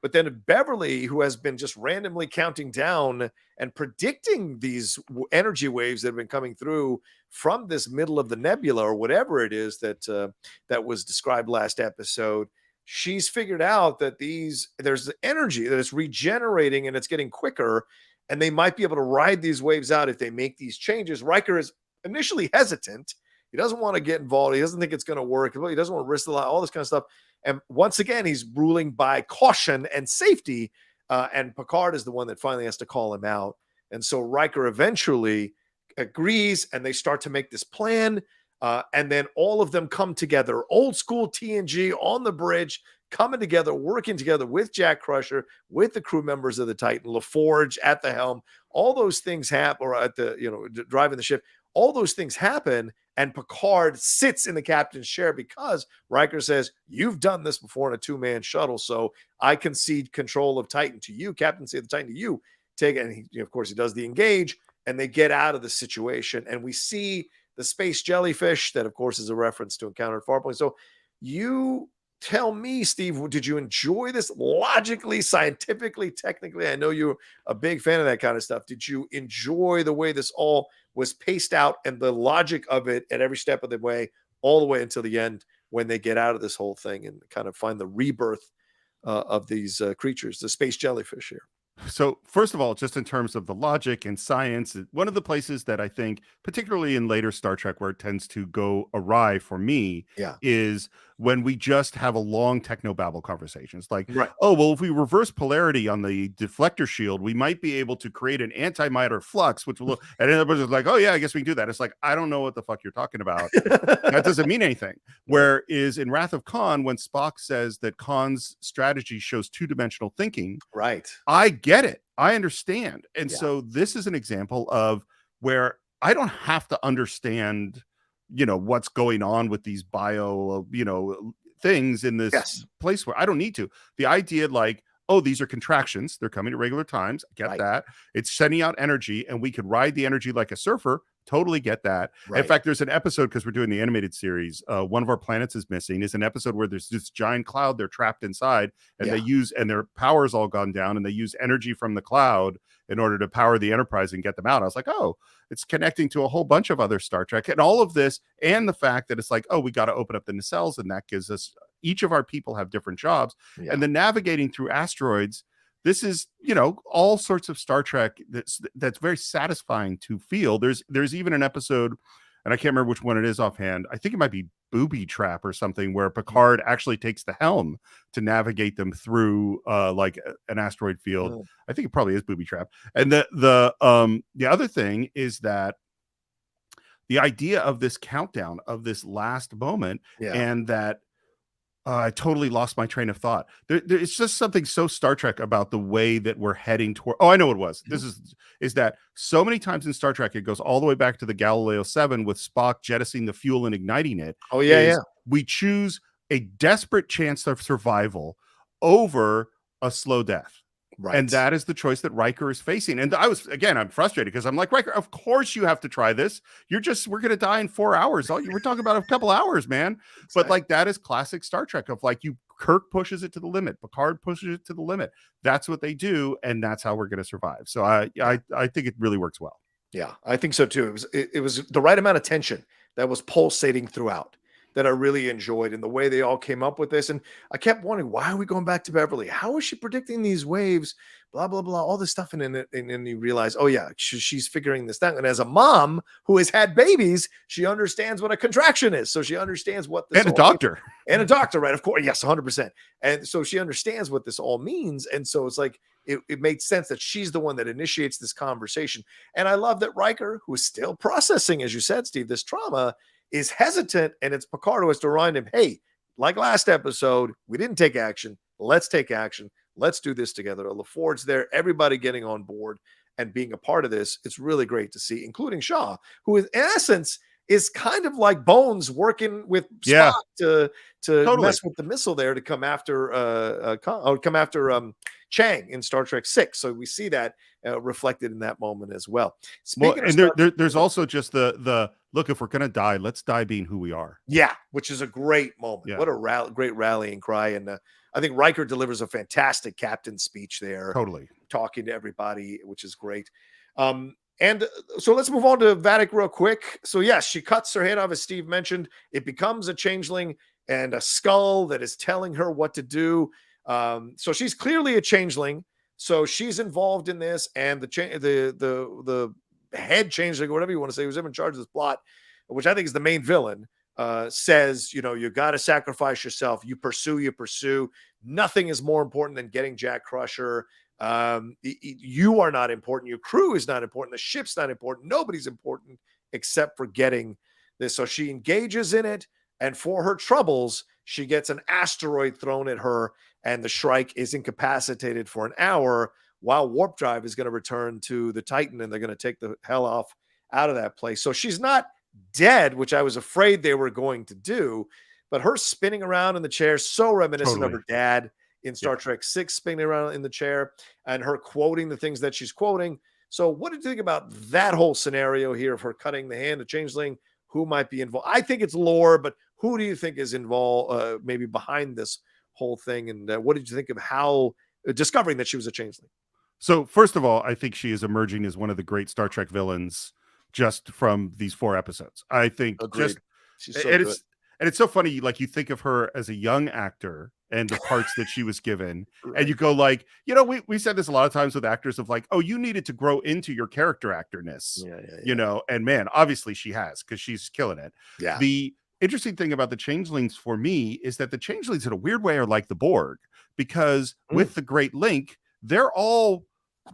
But then Beverly, who has been just randomly counting down and predicting these energy waves that have been coming through from this middle of the nebula, or whatever it is that was described last episode, she's figured out that there's energy that is regenerating and it's getting quicker, and they might be able to ride these waves out if they make these changes. Riker is initially hesitant. He doesn't want to get involved. He doesn't think it's going to work. He doesn't want to risk a lot, all this kind of stuff. And once again, he's ruling by caution and safety. And Picard is the one that finally has to call him out. And so Riker eventually agrees, and they start to make this plan. And then all of them come together, old school TNG on the bridge, coming together, working together with Jack Crusher, with the crew members of the Titan, LaForge at the helm. All those things happen, or at the, driving the ship. All those things happen, and Picard sits in the captain's chair because Riker says, you've done this before in a two-man shuttle, so I concede control of Titan to you, captaincy of the Titan to you. Take it. And of course, he does the engage, and they get out of the situation. And we see the space jellyfish that, of course, is a reference to Encounter at Farpoint. So you tell me, Steve, did you enjoy this logically, scientifically, technically? I know you're a big fan of that kind of stuff. Did you enjoy the way this all was paced out and the logic of it at every step of the way, all the way until the end, when they get out of this whole thing and kind of find the rebirth of these creatures, the space jellyfish here? So first of all, just in terms of the logic and science, one of the places that I think, particularly in later Star Trek, where it tends to go awry for me, is when we just have a long technobabble conversation. It's like, Right. oh, well, if we reverse polarity on the deflector shield, we might be able to create an antimatter flux, which will, and everybody's like, oh yeah, I guess we can do that. It's like, I don't know what the fuck you're talking about. That doesn't mean anything. Whereas in Wrath of Khan, when Spock says that Khan's strategy shows two-dimensional thinking, right, I get it. I understand. And so this is an example of where I don't have to understand, you know, what's going on with these bio, you know, things in this place where I don't need to. The idea like, oh, these are contractions. They're coming at regular times. I get that. It's sending out energy and we could ride the energy like a surfer. Totally get that. In fact, there's an episode, because we're doing the animated series, one of our planets is missing, is an episode where there's this giant cloud they're trapped inside, and they use, and their power's all gone down, and they use energy from the cloud in order to power the Enterprise and get them out. I was like, oh, it's connecting to a whole bunch of other Star Trek, and all of this, and the fact that it's like, oh, we got to open up the nacelles, and that gives us, each of our people have different jobs, and the navigating through asteroids. This is, you know, all sorts of Star Trek that's very satisfying to feel. There's even an episode, and I can't remember which one it is offhand. I think it might be Booby Trap or something, where Picard actually takes the helm to navigate them through like an asteroid field. I think it probably is Booby Trap. And the other thing is that the idea of this countdown of this last moment, and that I totally lost my train of thought. It's just something so Star Trek about the way that we're heading toward. Oh, I know what it was. This is that so many times in Star Trek, it goes all the way back to the Galileo 7 with Spock jettisoning the fuel and igniting it. Oh, yeah. We choose a desperate chance of survival over a slow death. Right. And that is the choice that Riker is facing. And I'm frustrated because I'm like, Riker, of course you have to try this. We're going to die in 4 hours. We're talking about a couple hours, man. Exactly. But like, that is classic Star Trek of like, Kirk pushes it to the limit. Picard pushes it to the limit. That's what they do. And that's how we're going to survive. So I think it really works well. Yeah, I think so too. It was the right amount of tension that was pulsating throughout, that I really enjoyed, and the way they all came up with this. And I kept wondering, why are we going back to Beverly? How is she predicting these waves? Blah, blah, blah, all this stuff. And then you realize, oh yeah, she's figuring this out. And as a mom who has had babies, she understands what a contraction is. So she understands what this and a doctor means. And a doctor, right? Of course. Yes, 100%. And so she understands what this all means. And so it's like, it made sense that she's the one that initiates this conversation. And I love that Riker, who is still processing, as you said, Steve, this trauma, is hesitant, and it's Picard who has to remind him, hey, like last episode, we didn't take action. Let's take action. Let's do this together. LaForge's there, everybody getting on board and being a part of this. It's really great to see, including Shaw, who in essence is kind of like Bones working with Spock to mess with the missile there to come after Chang in Star Trek 6. So we see that reflected in that moment as well. There's also just the look, if we're going to die, let's die being who we are. Yeah, which is a great moment. Yeah. What a great rallying cry. And I think Riker delivers a fantastic captain speech there. Totally. Talking to everybody, which is great. And so let's move on to Vadic real quick. So yes, she cuts her head off, as Steve mentioned. It becomes a changeling and a skull that is telling her what to do. So she's clearly a changeling. So she's involved in this, and the head changeling, or whatever you want to say, who's in charge of this plot, which I think is the main villain, says, you got to sacrifice yourself. You pursue. Nothing is more important than getting Jack Crusher. You are not important. Your crew is not important. The ship's not important. Nobody's important except for getting this. So she engages in it, and for her troubles, she gets an asteroid thrown at her, and the Shrike is incapacitated for an hour while warp drive is going to return to the Titan, and they're going to take the hell off out of that place. So she's not dead, which I was afraid they were going to do, but her spinning around in the chair, so reminiscent of her dad in Star Trek 6, spinning around in the chair, and her quoting the things that she's quoting. So what did you think about that whole scenario here of her cutting the hand of Changeling? Who might be involved? I think it's lore, but who do you think is involved, maybe behind this whole thing? And what did you think of how discovering that she was a changeling? So first of all, I think she is emerging as one of the great Star Trek villains just from these 4 episodes. I think she's so good. It's so funny, like you think of her as a young actor and the parts that she was given, and you go like, we said this a lot of times with actors of like, oh, you needed to grow into your character actorness, and man, obviously she has, because she's killing it. Yeah. interesting thing about the Changelings for me is that the Changelings, in a weird way, are like the Borg, because with the Great Link, they're all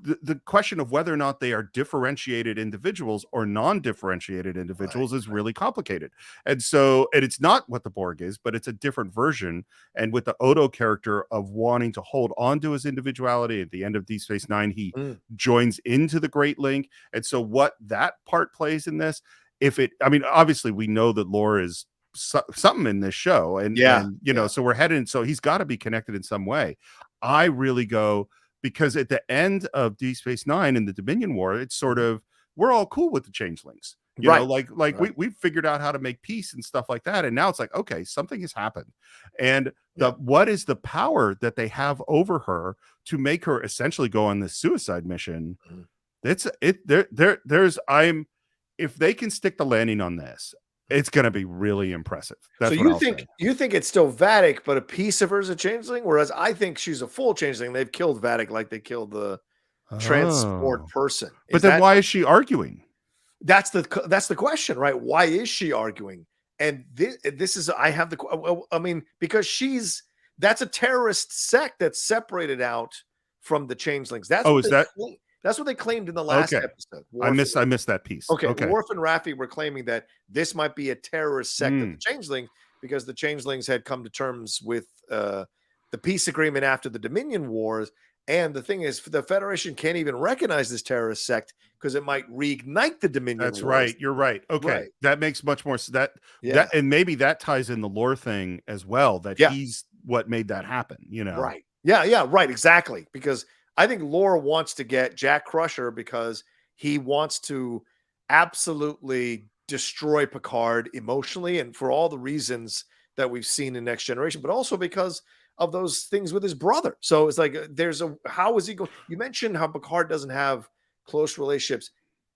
the question of whether or not they are differentiated individuals or non-differentiated individuals is really complicated. And it's not what the Borg is, but it's a different version. And with the Odo character of wanting to hold on to his individuality at the end of Deep Space Nine, he joins into the Great Link. And so what that part plays in this, obviously we know that Lore is something in this show, and you know, so we're headed, so he's got to be connected in some way. I really go, because at the end of Deep Space Nine in the Dominion War, it's sort of, we're all cool with the Changelings, you know, like we figured out how to make peace and stuff like that, and now it's like, okay, something has happened, and what is the power that they have over her to make her essentially go on this suicide mission? If they can stick the landing on this, it's going to be really impressive. That's so you think it's still Vadic, but a piece of her is a changeling, whereas I think she's a full changeling. They've killed Vadic like they killed the transport person. But then why is she arguing? That's the question, right? Why is she arguing? And this is, I have because that's a terrorist sect that's separated out from the changelings. That's what they claimed in the last episode. I missed that piece. Okay. Worf and Raffi were claiming that this might be a terrorist sect of the Changeling, because the Changelings had come to terms with the peace agreement after the Dominion Wars. And the thing is, the Federation can't even recognize this terrorist sect because it might reignite the Dominion That's Wars. right. You're right. Okay. That makes much more that and maybe that ties in the Lore thing as well, that he's what made that happen, you know? Right. Yeah, right. Exactly. Because I think Lore wants to get Jack Crusher because he wants to absolutely destroy Picard emotionally, and for all the reasons that we've seen in Next Generation, but also because of those things with his brother. So it's like, how is he going? You mentioned how Picard doesn't have close relationships.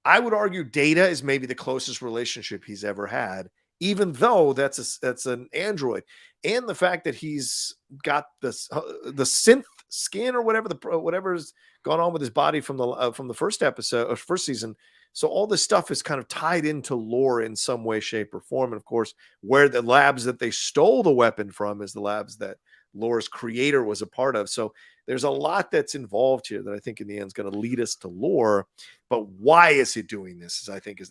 I would argue Data is maybe the closest relationship he's ever had, even though that's an android. And the fact that he's got the synth skin or whatever's gone on with his body from the first episode or first season. So all this stuff is kind of tied into Lore in some way, shape, or form. And of course, where the labs that they stole the weapon from is the labs that Lore's creator was a part of. So there's a lot that's involved here that I think in the end is going to lead us to Lore. But why is he doing this?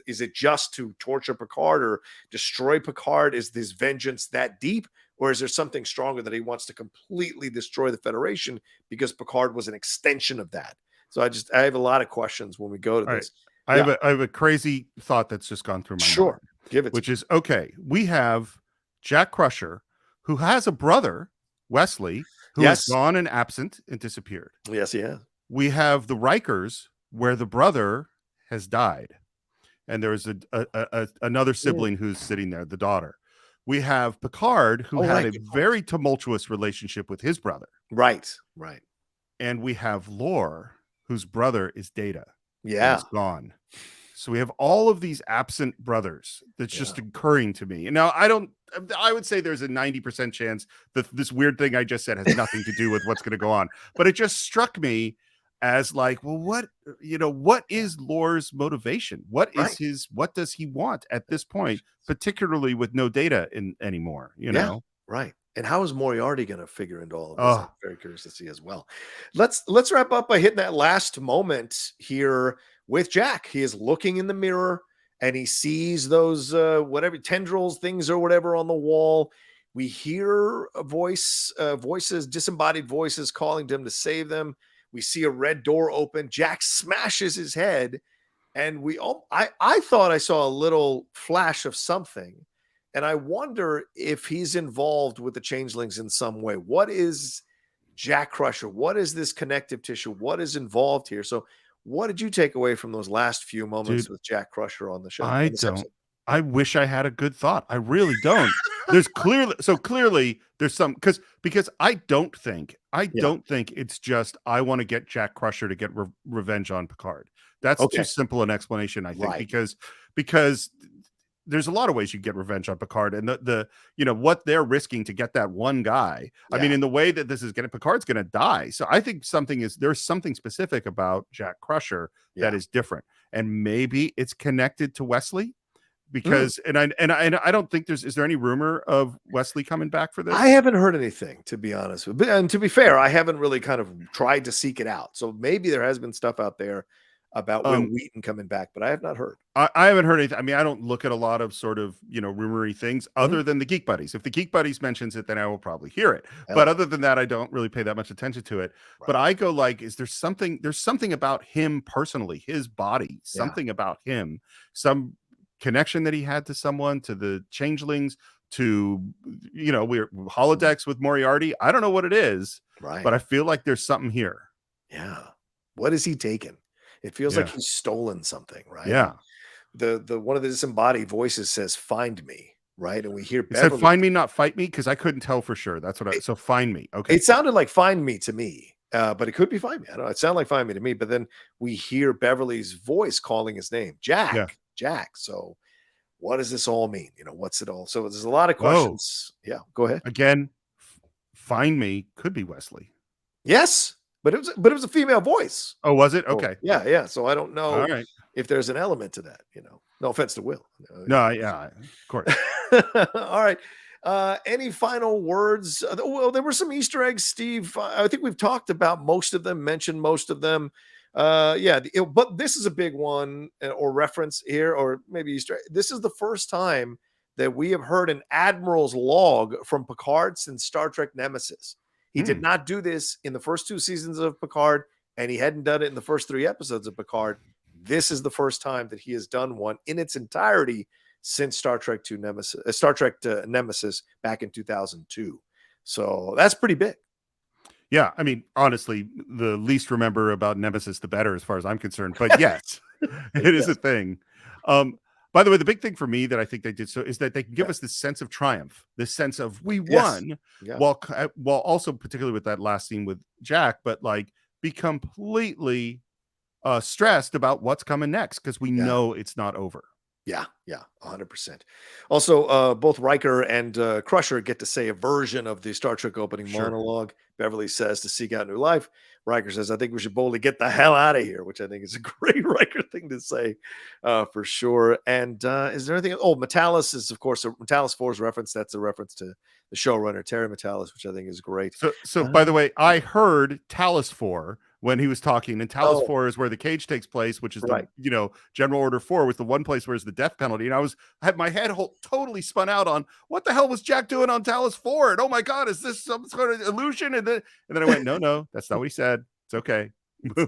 Is it just to torture Picard or destroy Picard? Is this vengeance that deep? Or is there something stronger that he wants to completely destroy the Federation because Picard was an extension of that? So I have a lot of questions when we go to this. I have a crazy thought that's just gone through my mind. Give it. Which is, okay, we have Jack Crusher, who has a brother, Wesley, who has gone and absent and disappeared. Yes, he has. We have the Rikers, where the brother has died, and there's another sibling who's sitting there, the daughter. We have Picard, who had a very tumultuous relationship with his brother. Right. And we have Lore, whose brother is Data. Yeah. Is gone. So we have all of these absent brothers. That's just occurring to me. And now I would say there's a 90% chance that this weird thing I just said has nothing to do with what's going to go on. But it just struck me as like, well, what is Lore's motivation? What does he want at this point, particularly with no Data anymore, you know? Right. And how is Moriarty going to figure into all of this? I'm very curious to see as well. Let's wrap up by hitting that last moment here with Jack. He is looking in the mirror and he sees those whatever tendrils, things or whatever on the wall. We hear a voices, disembodied voices calling to him to save them. We see a red door open. Jack smashes his head, and I thought I saw a little flash of something. And I wonder if he's involved with the Changelings in some way. What is Jack Crusher? What is this connective tissue? What is involved here? So what did you take away from those last few moments with Jack Crusher on the show? I wish I had a good thought. I really don't. There's clearly there's some, because I don't think it's just, I want to get Jack Crusher to get revenge on Picard. That's too simple an explanation, I think, because there's a lot of ways you get revenge on Picard, and the what they're risking to get that one guy. I mean, in the way that this is Picard's going to die. So I think there's something specific about Jack Crusher that is different, and maybe it's connected to Wesley, because and I don't think is there any rumor of Wesley coming back for this? I haven't heard anything, to be honest with you. And to be fair, I haven't really kind of tried to seek it out. So maybe there has been stuff out there about Will Wheaton coming back, but I have not heard. I haven't heard anything. I mean, I don't look at a lot of sort of, rumory things other than the Geek Buddies. If the Geek Buddies mentions it, then I will probably hear it. But other than that, I don't really pay that much attention to it. Right. But I go like, there's something about him personally, his body, something about him, some connection that he had to someone, to the Changelings, to, we're holodecks with Moriarty. I don't know what it is, right? But I feel like there's something here. Yeah. What is he taking? It feels like he's stolen something, right? Yeah. The one of the disembodied voices says, "Find me," right? And we hear Beverly. It said, "Find me, not fight me," because I couldn't tell for sure. That's what so find me. Okay. It sounded like "find me" to me, but it could be "find me." I don't know. It sounded like "find me" to me, but then we hear Beverly's voice calling his name, Jack. Jack. So what does this all mean? What's it all? So there's a lot of questions. Yeah, go ahead. Again, find me could be Wesley. Yes. But it was a female voice. Oh, was it? Okay. Yeah. So I don't know if there's an element to that, No offense to Will. No, yeah, of course. All right. Any final words? Well, there were some Easter eggs, Steve. I think we've talked about most of them, mentioned most of them. But this is a big one or reference here, or maybe Easter egg. This is the first time that we have heard an admiral's log from Picard since Star Trek Nemesis. He did not do this in the first 2 seasons of Picard, and he hadn't done it in the first 3 episodes of Picard. This is the first time that he has done one in its entirety since Star Trek Nemesis back in 2002. So that's pretty big. Yeah, I mean, honestly, the least remember about Nemesis, the better, as far as I'm concerned. But yes, it is a thing. By the way, the big thing for me that I think they did so is that they can give us this sense of triumph, this sense of we won, while also particularly with that last scene with Jack, but like be completely stressed about what's coming next because we know it's not over. Yeah, 100%. Also, both Riker and Crusher get to say a version of the Star Trek opening monologue. Beverly says to seek out new life. Riker says, "I think we should boldly get the hell out of here," which I think is a great Riker thing to say for sure. And is there anything? Oh, Metalis is, of course, Metalis 4's reference. That's a reference to the showrunner, Terry Metalis, which I think is great. So by the way, I heard Talos 4 when he was talking, and Talos 4 is where the cage takes place, which is the, General Order 4 was the one place where it's the death penalty. And I had my head totally spun out on what the hell was Jack doing on Talos 4? And oh my God, is this some sort of illusion? And then I went, no, that's not what he said. It's okay.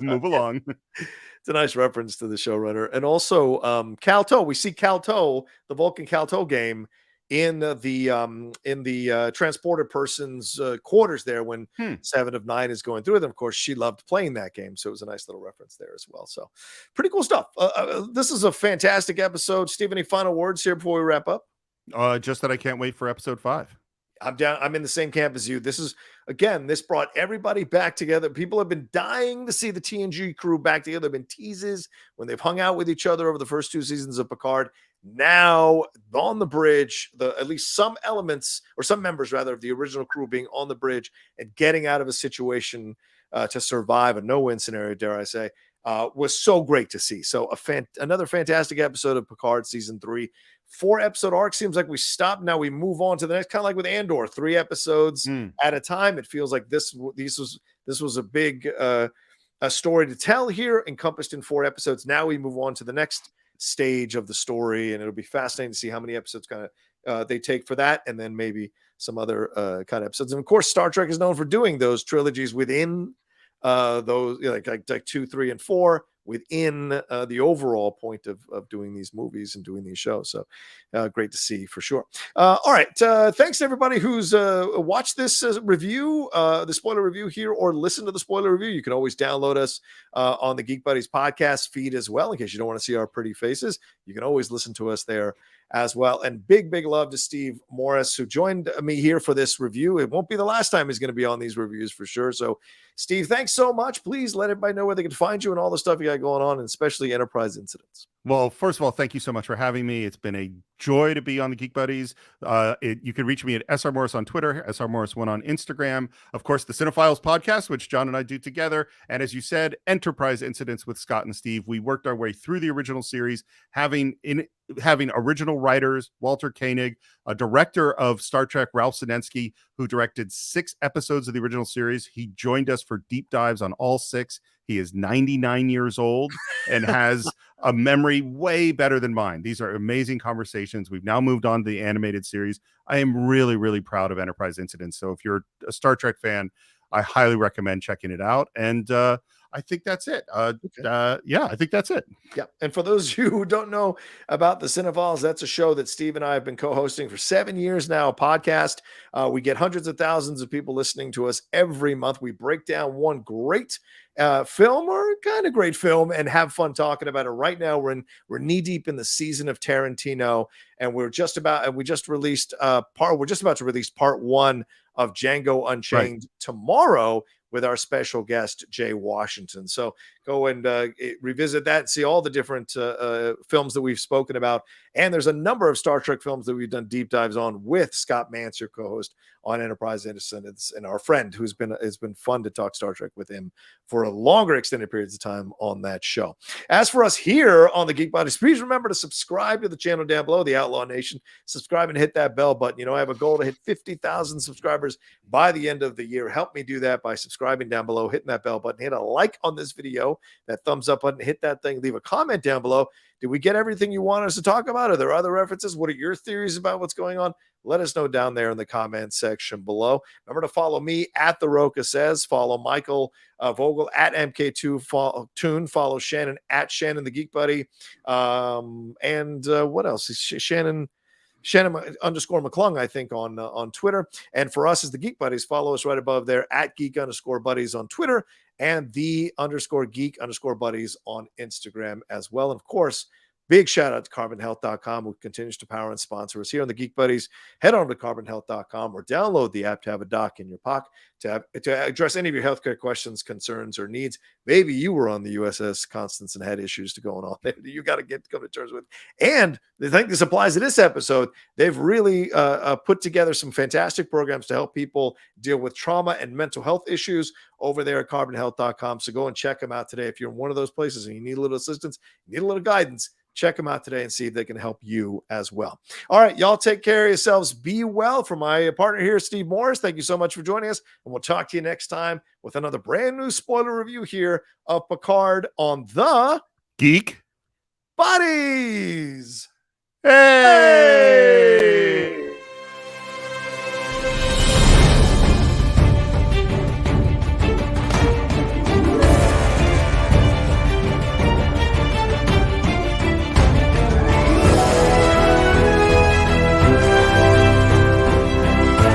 Move along. It's a nice reference to the showrunner. And also Calto. We see Calto, the Vulcan Calto game, in the transported person's quarters there when 7 of 9 is going through them. Of course, she loved playing that game, so it was a nice little reference there as well. So pretty cool stuff. This is a fantastic episode. Steve, any final words here before we wrap up? Just that I can't wait for episode 5. I'm in the same camp as you. This brought everybody back together. People have been dying to see the TNG crew back together. There have been teases when they've hung out with each other over the first 2 seasons of Picard. Now on the bridge, at least some elements or some members rather of the original crew being on the bridge and getting out of a situation to survive a no-win scenario, dare I say, was so great to see. So another fantastic episode of Picard season 3. 4-episode arc. Seems like we stop now. We move on to the next, kind of like with Andor, 3 episodes at a time. It feels like this was a big a story to tell here, encompassed in 4 episodes. Now we move on to the next stage of the story, and it'll be fascinating to see how many episodes kind of they take for that, and then maybe some other kind of episodes. And of course, Star Trek is known for doing those trilogies within those, like 2, 3, and 4 within the overall point of doing these movies and doing these shows. So great to see for sure. All right. Thanks to everybody who's watched this review, the spoiler review here, or listen to the spoiler review. You can always download us on the Geek Buddies podcast feed as well. In case you don't want to see our pretty faces, you can always listen to us there as well. And big love to Steve Morris, who joined me here for this review. It won't be the last time he's going to be on these reviews for sure. So Steve, thanks so much. Please let everybody know where they can find you and all the stuff you got got going on, and especially Enterprise incidents. Well, first of all, thank you so much for having me. It's been a joy to be on the Geek Buddies. You can reach me at SR Morris on Twitter, SR Morris1 on Instagram. Of course, the CINE-FILES podcast, which John and I do together. And as you said, Enterprise Incidents with Scott and Steve. We worked our way through the original series, having original writers, Walter Koenig, a director of Star Trek, Ralph Sinensky, who directed 6 episodes of the original series. He joined us for deep dives on all 6. He is 99 years old and has a memory way better than mine. These are amazing conversations. We've now moved on to the animated series. I am really, really proud of Enterprise Incidents. So if you're a Star Trek fan, I highly recommend checking it out. And I think that's it. Yeah, I think that's it. Yeah. And for those of you who don't know about the CINE-FILES, that's a show that Steve and I have been co-hosting for 7 years now, a podcast. We get hundreds of thousands of people listening to us every month. We break down one great film or kind of great film and have fun talking about it. Right now, we're knee deep in the season of Tarantino, and we just about to release part 1 of Django Unchained tomorrow with our special guest, Jay Washington. So go and revisit that and see all the different films that we've spoken about. And there's a number of Star Trek films that we've done deep dives on with Scott Mantz, your co-host on Enterprise Incidents, and our friend it's been fun to talk Star Trek with him for a longer extended periods of time on that show. As for us here on the Geek Buddies, please remember to subscribe to the channel down below, the Outlaw Nation. Subscribe and hit that bell button. You know, I have a goal to hit 50,000 subscribers by the end of the year. Help me do that by subscribing down below, hitting that bell button, hit a like on this video, that thumbs up button, hit that thing, leave a comment down below. Did we get everything you want us to talk about? Are there other references? What are your theories about what's going on? Let us know down there in the comment section below. Remember to follow me at The Rocha Says. Follow Michael Vogel at MK2Tune. Follow Shannon at Shannon the Geek Buddy. And what else? Shannon _ McClung, I think, on Twitter. And for us as the Geek Buddies, follow us right above there at Geek _ Buddies on Twitter and the _ Geek _ Buddies on Instagram as well. And of course, big shout out to carbonhealth.com, who continues to power and sponsor us here on the Geek Buddies. Head on to carbonhealth.com or download the app to have a doc in your pocket to address any of your healthcare questions, concerns, or needs. Maybe you were on the USS Constance and had issues going on there that you got to come to terms with. And I think this applies to this episode. They've really put together some fantastic programs to help people deal with trauma and mental health issues over there at carbonhealth.com. So go and check them out today. If you're in one of those places and you need a little assistance, you need a little guidance, check them out today and see if they can help you as well. All right, y'all take care of yourselves. Be well. For my partner here, Steve Morris, thank you so much for joining us. And we'll talk to you next time with another brand new spoiler review here of Picard on the Geek Buddies. Hey!